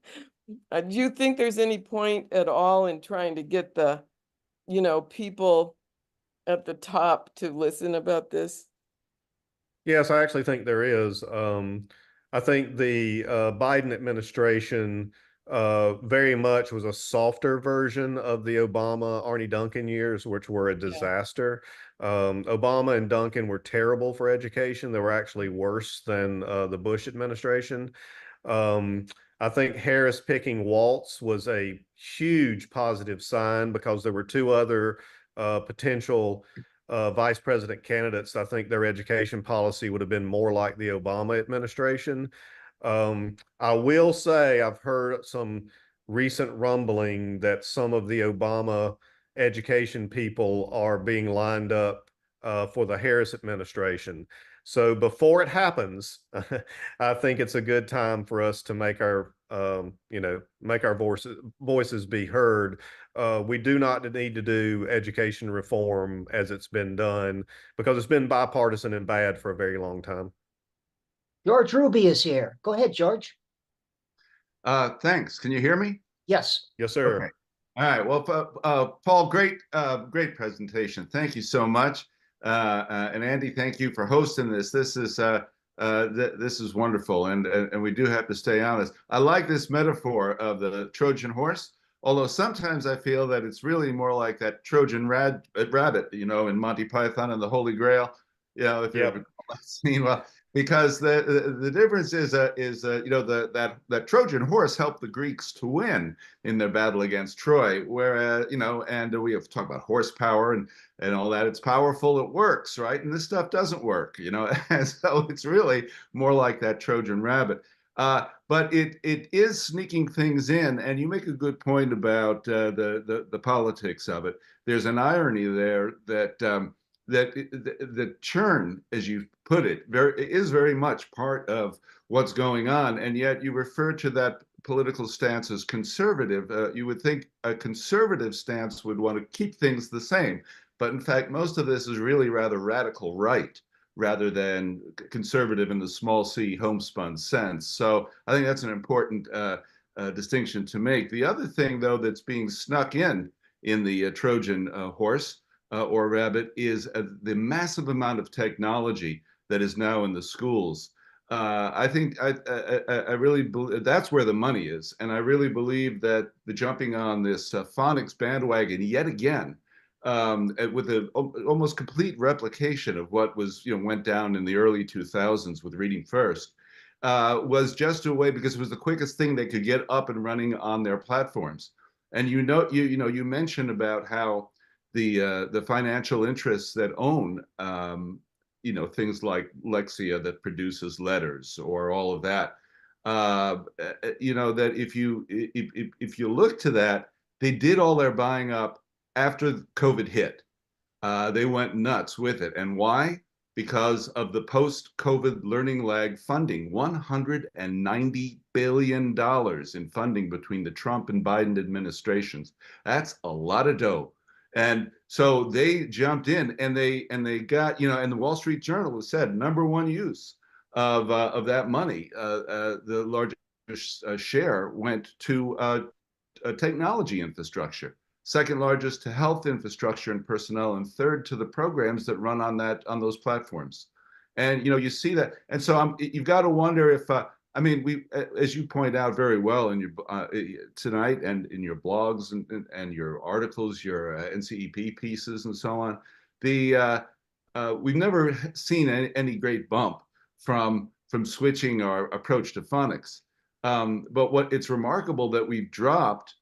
you think there's any point at all in trying to get the, people at the top to listen about this? Yes, I actually think there is. I think the Biden administration very much was a softer version of the Obama Arne Duncan years, which were a disaster. Obama and Duncan were terrible for education. They were actually worse than the Bush administration. I think Harris picking Waltz was a huge positive sign because there were 2 other potential vice president candidates. I think their education policy would have been more like the Obama administration. I will say I've heard some recent rumbling that some of the Obama education people are being lined up for the Harris administration. So before it happens, I think it's a good time for us to make our voices be heard. We do not need to do education reform as it's been done because it's been bipartisan and bad for a very long time. George Ruby is here. Go ahead, George. Thanks. Can you hear me? Yes. Yes, sir. Okay. All right. Well, Paul, great presentation. Thank you so much. And Andy, thank you for hosting this. This is wonderful, and we do have to stay honest. I like this metaphor of the Trojan horse. Although sometimes I feel that it's really more like that Trojan rabbit, you know, in Monty Python and the Holy Grail. You know, if you Yep. ever seen, well, because the difference is you know, that Trojan horse helped the Greeks to win in their battle against Troy, whereas, you know, and we have talked about horsepower and all that. It's powerful, it works, right? And this stuff doesn't work, you know, and so it's really more like that Trojan rabbit. But it is sneaking things in, and you make a good point about the politics of it. There's an irony there that the churn, as you put it, is very much part of what's going on, and yet you refer to that political stance as conservative. You would think a conservative stance would want to keep things the same, but in fact, most of this is really rather radical right, rather than conservative in the small c homespun sense. So I think that's an important distinction to make. The other thing, though, that's being snuck in the Trojan horse or rabbit is the massive amount of technology that is now in the schools. I think I really believe that's where the money is, and I really believe that the jumping on this phonics bandwagon yet again, with an almost complete replication of what was, you know, went down in the early 2000s with Reading First, was just a way, because it was the quickest thing they could get up and running on their platforms. And you mentioned about how the financial interests that own you know, things like Lexia that produces letters or all of that, you know, that if you look to that, they did all their buying up after COVID hit. They went nuts with it. And why? Because of the post-COVID learning lag funding, $190 billion in funding between the Trump and Biden administrations. That's a lot of dough. And so they jumped in and they got, you know, and the Wall Street Journal has said #1 use of that money, the largest share went to technology infrastructure, second largest to health infrastructure and personnel, and third to the programs that run on those platforms. And you know, you see that, and so you've got to wonder if I mean, we, as you point out very well in your tonight and in your blogs and your articles, your NCEP pieces and so on, we've never seen any great bump from switching our approach to phonics. But what it's remarkable that we've dropped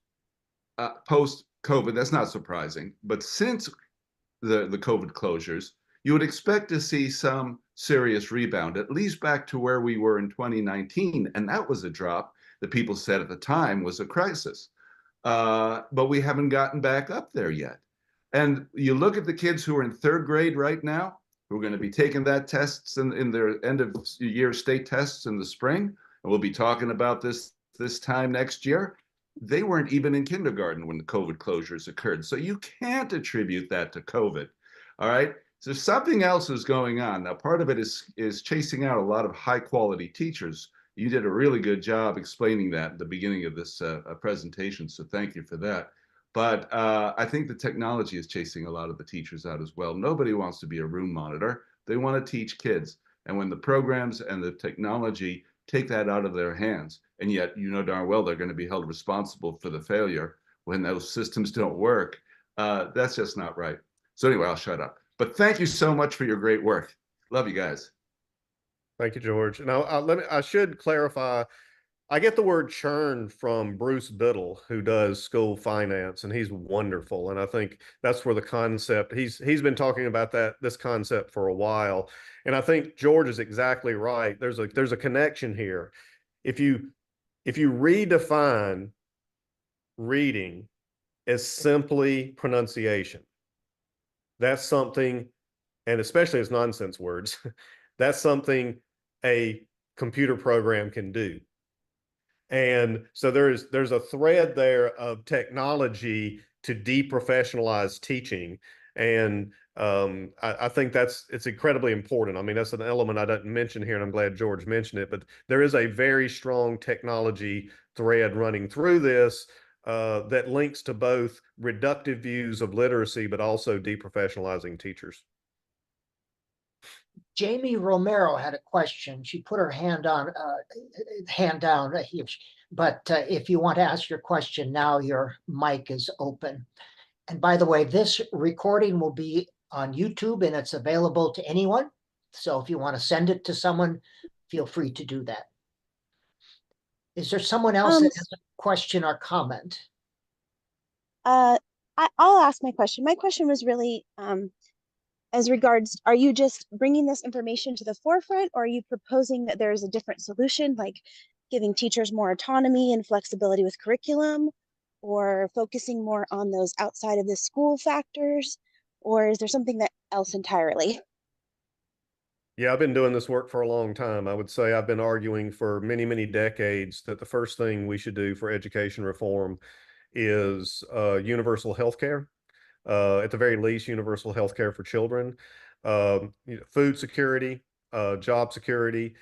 post COVID. That's not surprising, but since the COVID closures, you would expect to see some serious rebound, at least back to where we were in 2019, and that was a drop that people said at the time was a crisis. But we haven't gotten back up there yet. And you look at the kids who are in third grade right now, who are going to be taking that tests in their end of year state tests in the spring, and we'll be talking about this time next year. They weren't even in kindergarten when the COVID closures occurred. So you can't attribute that to COVID. All right. So something else is going on. Now, part of it is chasing out a lot of high quality teachers. You did a really good job explaining that at the beginning of this presentation. So thank you for that. But I think the technology is chasing a lot of the teachers out as well. Nobody wants to be a room monitor. They want to teach kids. And when the programs and the technology take that out of their hands, and yet you know darn well they're going to be held responsible for the failure when those systems don't work, that's just not right. So anyway, I'll shut up. But thank you so much for your great work. Love you guys. Thank you, George. Now, I should clarify. I get the word churn from Bruce Biddle, who does school finance, and he's wonderful. And I think that's where the concept, he's been talking about this concept for a while. And I think George is exactly right. There's a connection here. If you redefine reading as simply pronunciation, that's something, and especially as nonsense words, that's something a computer program can do. And so there's a thread there of technology to deprofessionalize teaching. And I think it's incredibly important. I mean, that's an element I didn't mention here, and I'm glad George mentioned it, but there is a very strong technology thread running through this that links to both reductive views of literacy, but also deprofessionalizing teachers. Jamie Romero had a question. She put her hand down. but if you want to ask your question now, your mic is open. And by the way, this recording will be on YouTube and it's available to anyone. So if you want to send it to someone, feel free to do that. Is there someone else that has a question or comment? I'll ask my question. My question was really as regards, are you just bringing this information to the forefront, or are you proposing that there's a different solution, like giving teachers more autonomy and flexibility with curriculum, or focusing more on those outside of the school factors, or is there something else entirely? Yeah, I've been doing this work for a long time. I would say I've been arguing for many, many decades that the first thing we should do for education reform is universal health care. At the very least, universal health care for children, food security, job security,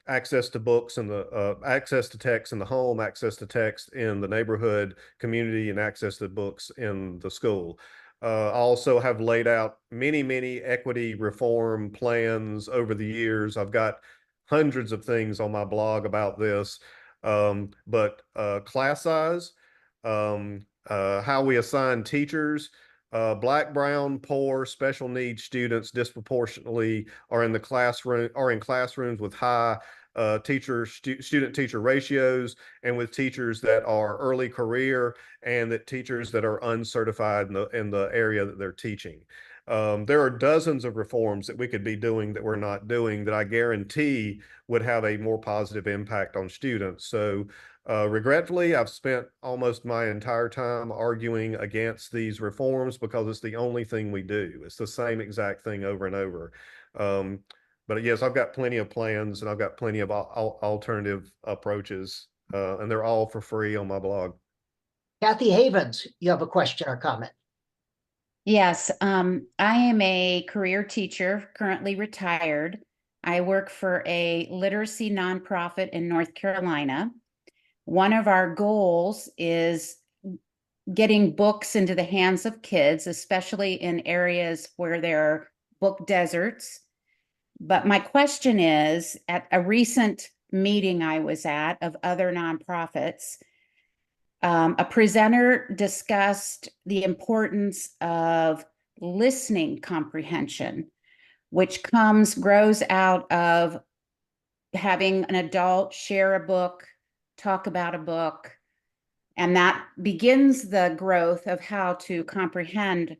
access to books and the access to text in the home, access to text in the neighborhood community, and access to books in the school. I also have laid out many, many equity reform plans over the years. I've got hundreds of things on my blog about this. But class size, how we assign teachers, Black, brown, poor, special needs students disproportionately are in classrooms with high student teacher ratios, and with teachers that are early career, and that teachers that are uncertified in the area that they're teaching. There are dozens of reforms that we could be doing that we're not doing that I guarantee would have a more positive impact on students. So regretfully, I've spent almost my entire time arguing against these reforms because it's the only thing we do. It's the same exact thing over and over. But yes, I've got plenty of plans and I've got plenty of alternative approaches, and they're all for free on my blog. Kathy Havens, you have a question or comment? Yes, I am a career teacher, currently retired. I work for a literacy nonprofit in North Carolina. One of our goals is getting books into the hands of kids, especially in areas where there are book deserts. But my question is, at a recent meeting I was at of other nonprofits, a presenter discussed the importance of listening comprehension, which grows out of having an adult share a book, talk about a book, and that begins the growth of how to comprehend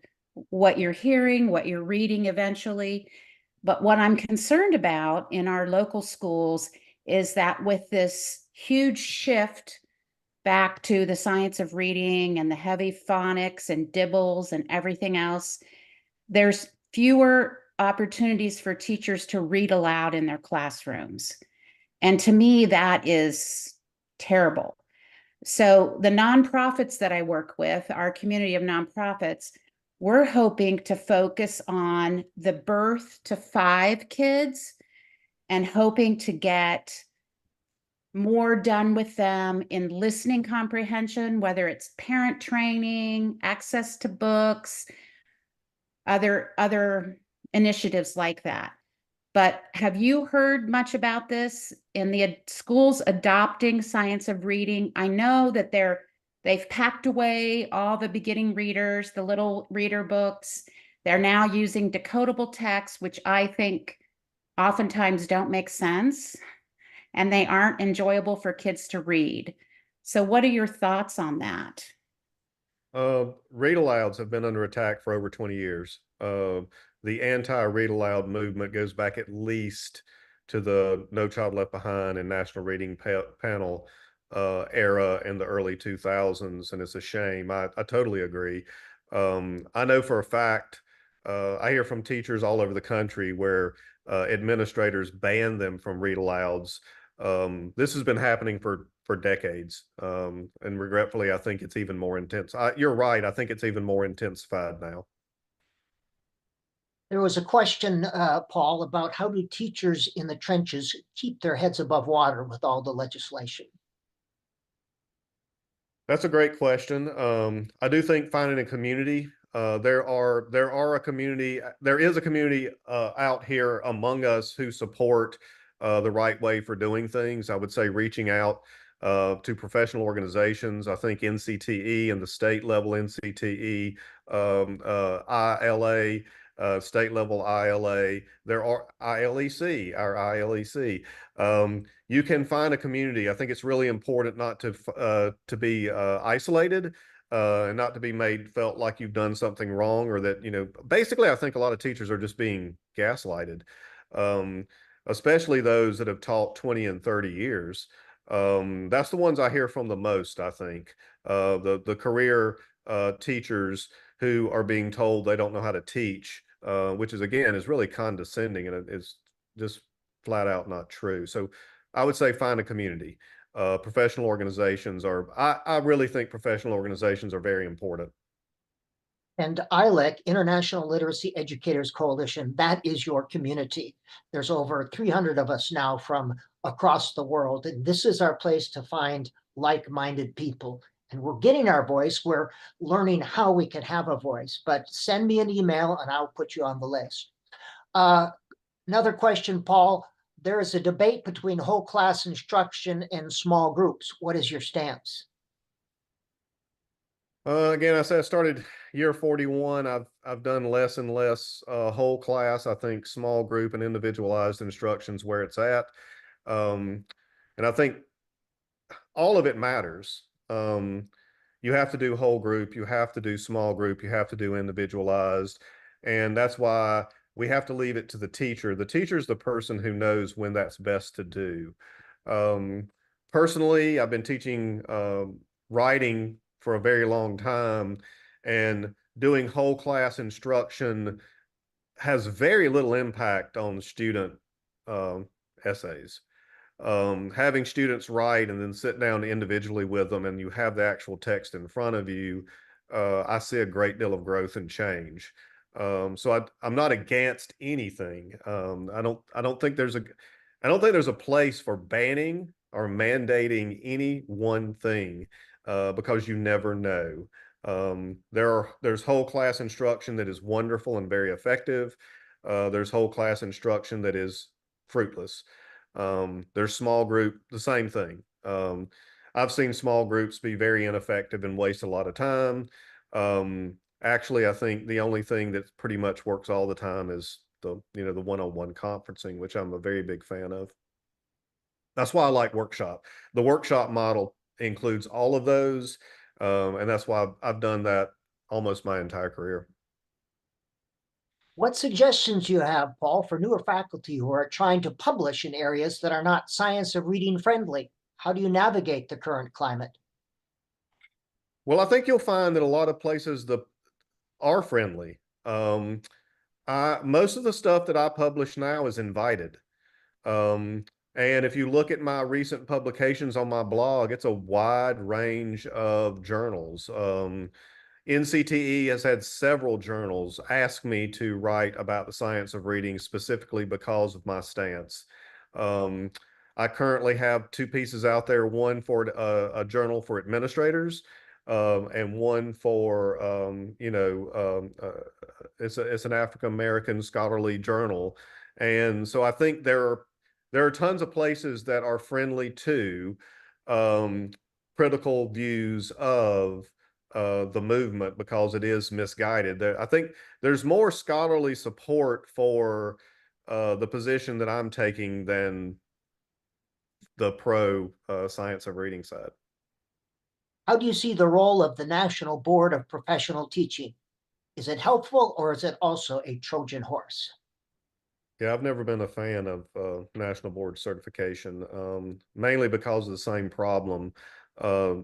what you're hearing, what you're reading eventually. But what I'm concerned about in our local schools is that with this huge shift back to the science of reading and the heavy phonics and dibbles and everything else, there's fewer opportunities for teachers to read aloud in their classrooms. And to me, that is terrible. So the nonprofits that I work with, our community of nonprofits, we're hoping to focus on the birth to 5 kids and hoping to get more done with them in listening comprehension, whether it's parent training, access to books, other initiatives like that. But have you heard much about this in the schools adopting science of reading? I know that they've packed away all the beginning readers, the little reader books. They're now using decodable text, which I think oftentimes don't make sense, and they aren't enjoyable for kids to read. So what are your thoughts on that? Read alouds have been under attack for over 20 years. The anti-read aloud movement goes back at least to the No Child Left Behind and National Reading Panel era in the early 2000s, and it's a shame. I totally agree. I know for a fact, I hear from teachers all over the country where administrators ban them from read alouds. This has been happening for decades. And regretfully, I think it's even more intense. You're right. I think it's even more intensified now. There was a question, Paul, about how do teachers in the trenches keep their heads above water with all the legislation? That's a great question. I do think finding a community. There is a community out here among us who support the right way for doing things. I would say reaching out to professional organizations. I think NCTE and the state level NCTE, ILA, state level ILA, there are ILEC, our ILEC. You can find a community. I think it's really important not to be isolated, and not to be felt like you've done something wrong, or that, basically I think a lot of teachers are just being gaslighted, especially those that have taught 20 and 30 years. That's the ones I hear from the most, I think. The career teachers who are being told they don't know how to teach, which is, again, is really condescending, and it's just flat out not true. So I would say find a community. Professional organizations I really think professional organizations are very important. And ILEC, International Literacy Educators Coalition, that is your community. There's over 300 of us now from across the world, and this is our place to find like-minded people. And we're getting our voice. We're learning how we can have a voice, but send me an email and I'll put you on the list. Another question, Paul. There is a debate between whole class instruction and small groups. What is your stance? Again, I said I started year 41. I've done less and less whole class. I think small group and individualized instruction's where it's at. And I think all of it matters. You have to do whole group, you have to do small group, you have to do individualized. And that's why we have to leave it to the teacher. The teacher's the person who knows when that's best to do. Personally, I've been teaching writing for a very long time, and doing whole class instruction has very little impact on student essays. Having students write and then sit down individually with them, and you have the actual text in front of you, I see a great deal of growth and change. So I'm not against anything. I don't think there's a place for banning or mandating any one thing, because you never know. There's whole class instruction that is wonderful and very effective. There's whole class instruction that is fruitless. There's small group, the same thing. I've seen small groups be very ineffective and waste a lot of time. Actually, I think the only thing that pretty much works all the time is the one-on-one conferencing, which I'm a very big fan of. That's why I like workshop. The workshop model includes all of those, and that's why I've done that almost my entire career. What suggestions do you have, Paul, for newer faculty who are trying to publish in areas that are not science of reading friendly? How do you navigate the current climate? Well, I think you'll find that a lot of places are friendly. Most of the stuff that I publish now is invited. And if you look at my recent publications on my blog, it's a wide range of journals. NCTE has had several journals ask me to write about the science of reading specifically because of my stance. I currently have 2 pieces out there, one for a journal for administrators, and one for, it's an African-American scholarly journal. And so I think there are tons of places that are friendly to critical views of the movement, because it is misguided. I think there's more scholarly support for the position that I'm taking than the pro science of reading side. How do you see the role of the National Board of Professional Teaching? Is it helpful, or is it also a Trojan horse? Yeah, I've never been a fan of National Board certification, mainly because of the same problem.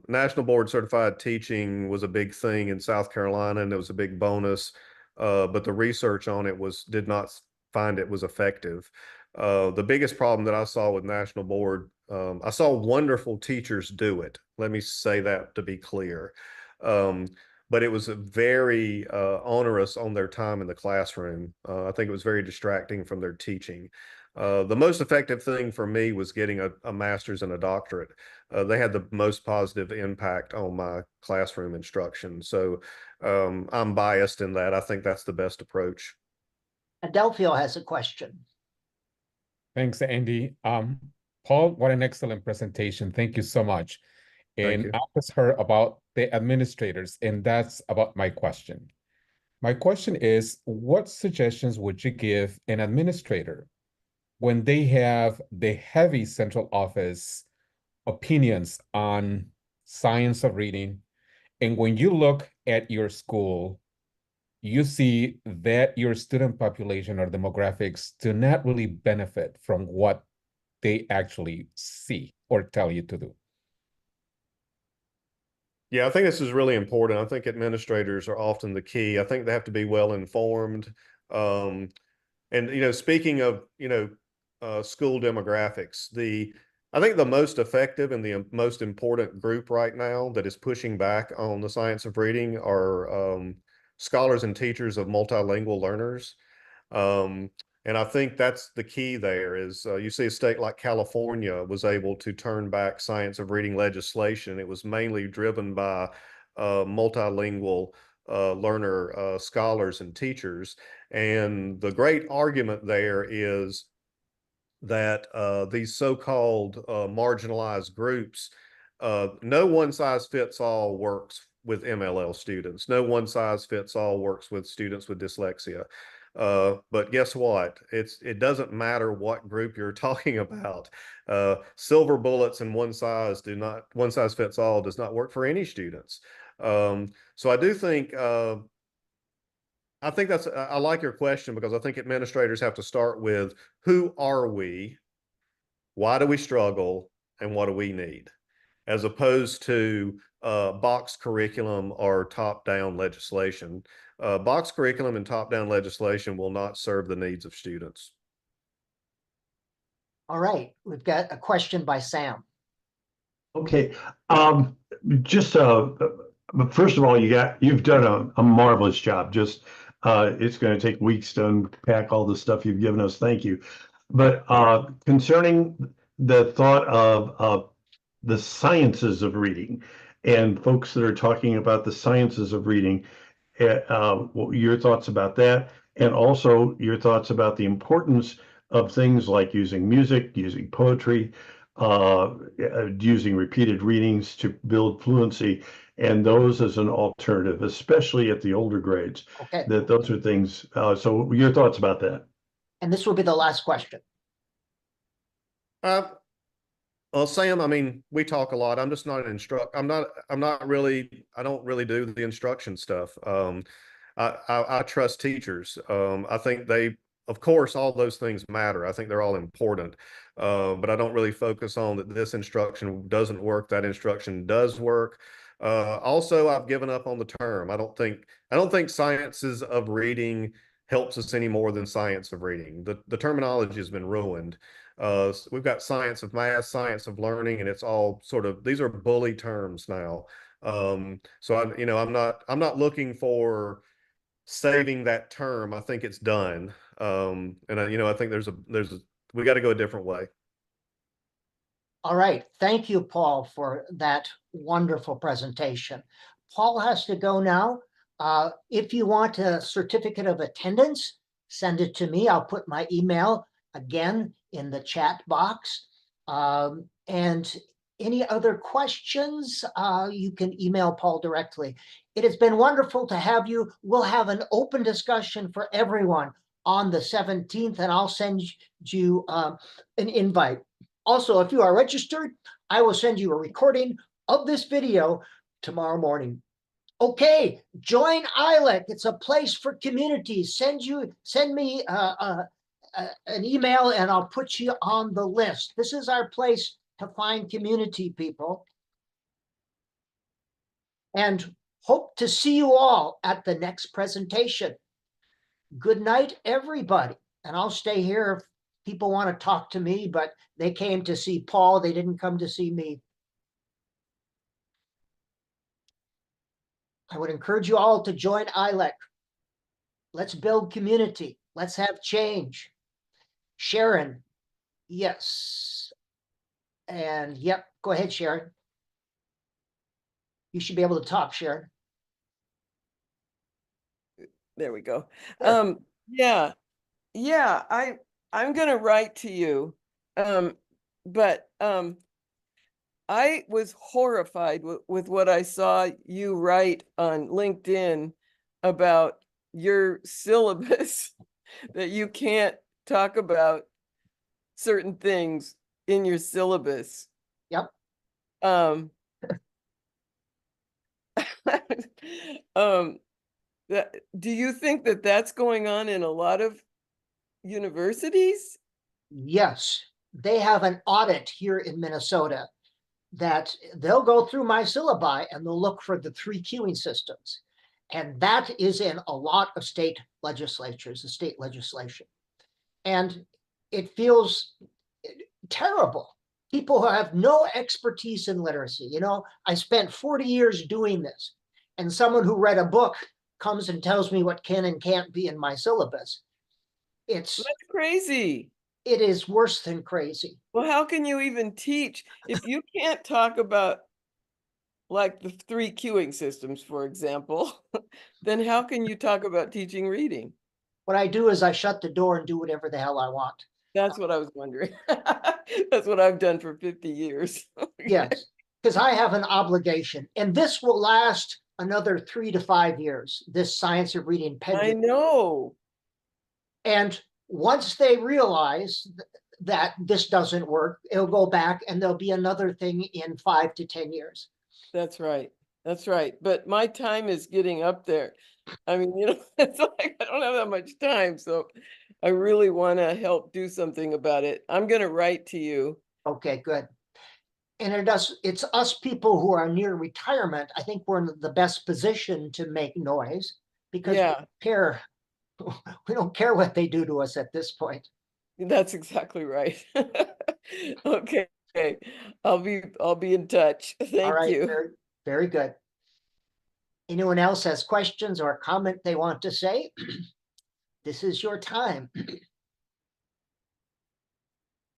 National Board certified teaching was a big thing in South Carolina, and it was a big bonus, but the research on it did not find it was effective. The biggest problem that I saw with National Board, I saw wonderful teachers do it. Let me say that to be clear. But it was very onerous on their time in the classroom. I think it was very distracting from their teaching. The most effective thing for me was getting a master's and a doctorate. They had the most positive impact on my classroom instruction. So I'm biased in that. I think that's the best approach. Adelphio has a question. Thanks, Andy. Paul, what an excellent presentation. Thank you so much. Thank And you. I just heard about the administrators, and that's about my question. My question is, what suggestions would you give an administrator when they have the heavy central office opinions on science of reading, and when you look at your school, you see that your student population or demographics do not really benefit from what they actually see or tell you to do? Yeah, I think this is really important. I think administrators are often the key. I think they have to be well informed. Um, and speaking of school demographics, I think the most effective and the most important group right now that is pushing back on the science of reading are scholars and teachers of multilingual learners. Um, and I think that's the key there is you see a state like California was able to turn back science of reading legislation. It was mainly driven by multilingual learner scholars and teachers. And the great argument there is that these so-called marginalized groups, no one size fits all works with MLL students. No one size fits all works with students with dyslexia. But guess what? It doesn't matter what group you're talking about. Silver bullets and one size fits all does not work for any students. So I do think I think I like your question because I think administrators have to start with who are we, why do we struggle, and what do we need, as opposed to box curriculum or top-down legislation. Box curriculum and top-down legislation will not serve the needs of students. All right, we've got a question by Sam. Okay, just but first of all, you've done a marvelous job. Just it's going to take weeks to unpack all the stuff you've given us. Thank you. But concerning the thought of the sciences of reading and folks that are talking about the sciences of reading, your thoughts about that, and also your thoughts about the importance of things like using music, using poetry, using repeated readings to build fluency, and those as an alternative, especially at the older grades. Okay. That those are things. So your thoughts about that? And this will be the last question. Well, Sam, I mean, we talk a lot. I'm just not an I don't really do the instruction stuff. I trust teachers. I think of course, all those things matter. I think they're all important. But I don't really focus on that this instruction doesn't work, that instruction does work. Also, I've given up on the term. I don't think sciences of reading helps us any more than science of reading. The terminology has been ruined. We've got science of math, science of learning, and it's all these are bully terms now. So I'm not looking for saving that term. I think it's done. And I think we got to go a different way. All right. Thank you, Paul, for that wonderful presentation. Paul has to go now. If you want a certificate of attendance, send it to me. I'll put my email again in the chat box. And any other questions, you can email Paul directly. It has been wonderful to have you. We'll have an open discussion for everyone on the 17th, and I'll send you an invite. Also, if you are registered, I will send you a recording of this video tomorrow morning. Okay, join ILEC. It's a place for communities. Send me an email and I'll put you on the list. This is our place to find community, people. And hope to see you all at the next presentation. Good night, everybody. And I'll stay here if people want to talk to me, but they came to see Paul. They didn't come to see me. I would encourage you all to join ILEC. Let's build community. Let's have change. Sharon, yes. And yep, go ahead, Sharon. You should be able to talk, Sharon. There we go. Good. Yeah, I'm gonna write to you. but I was horrified with what I saw you write on LinkedIn about your syllabus, that you can't talk about certain things in your syllabus. Yep. Um, do you think that that's going on in a lot of universities? Yes, they have an audit here in Minnesota that they'll go through my syllabi and they'll look for the 3 queuing systems. And that is in a lot of state legislatures, the state legislation. And it feels terrible. People who have no expertise in literacy. You know, I spent 40 years doing this, and someone who read a book comes and tells me what can and can't be in my syllabus. That's crazy. It is worse than crazy. Well, how can you even teach if you can't talk about like the 3 queuing systems, for example? Then how can you talk about teaching reading? What I do is I shut the door and do whatever the hell I want. That's what I was wondering. That's what I've done for 50 years. Yes, because I have an obligation, and this will last another 3 to 5 years, this science of reading I pending. know. And once they realize that this doesn't work, it'll go back and there'll be another thing in 5 to 10 years. That's right. That's right. But my time is getting up there. I mean, you know, it's like I don't have that much time. So I really want to help do something about it. I'm going to write to you. Okay, good. And it's us people who are near retirement. I think we're in the best position to make noise because Yeah, we don't care what they do to us at this point. that's exactly right. Okay. I'll be in touch. All Thank right, you. very, very good. Anyone else has questions or comment they want to say? This is your time.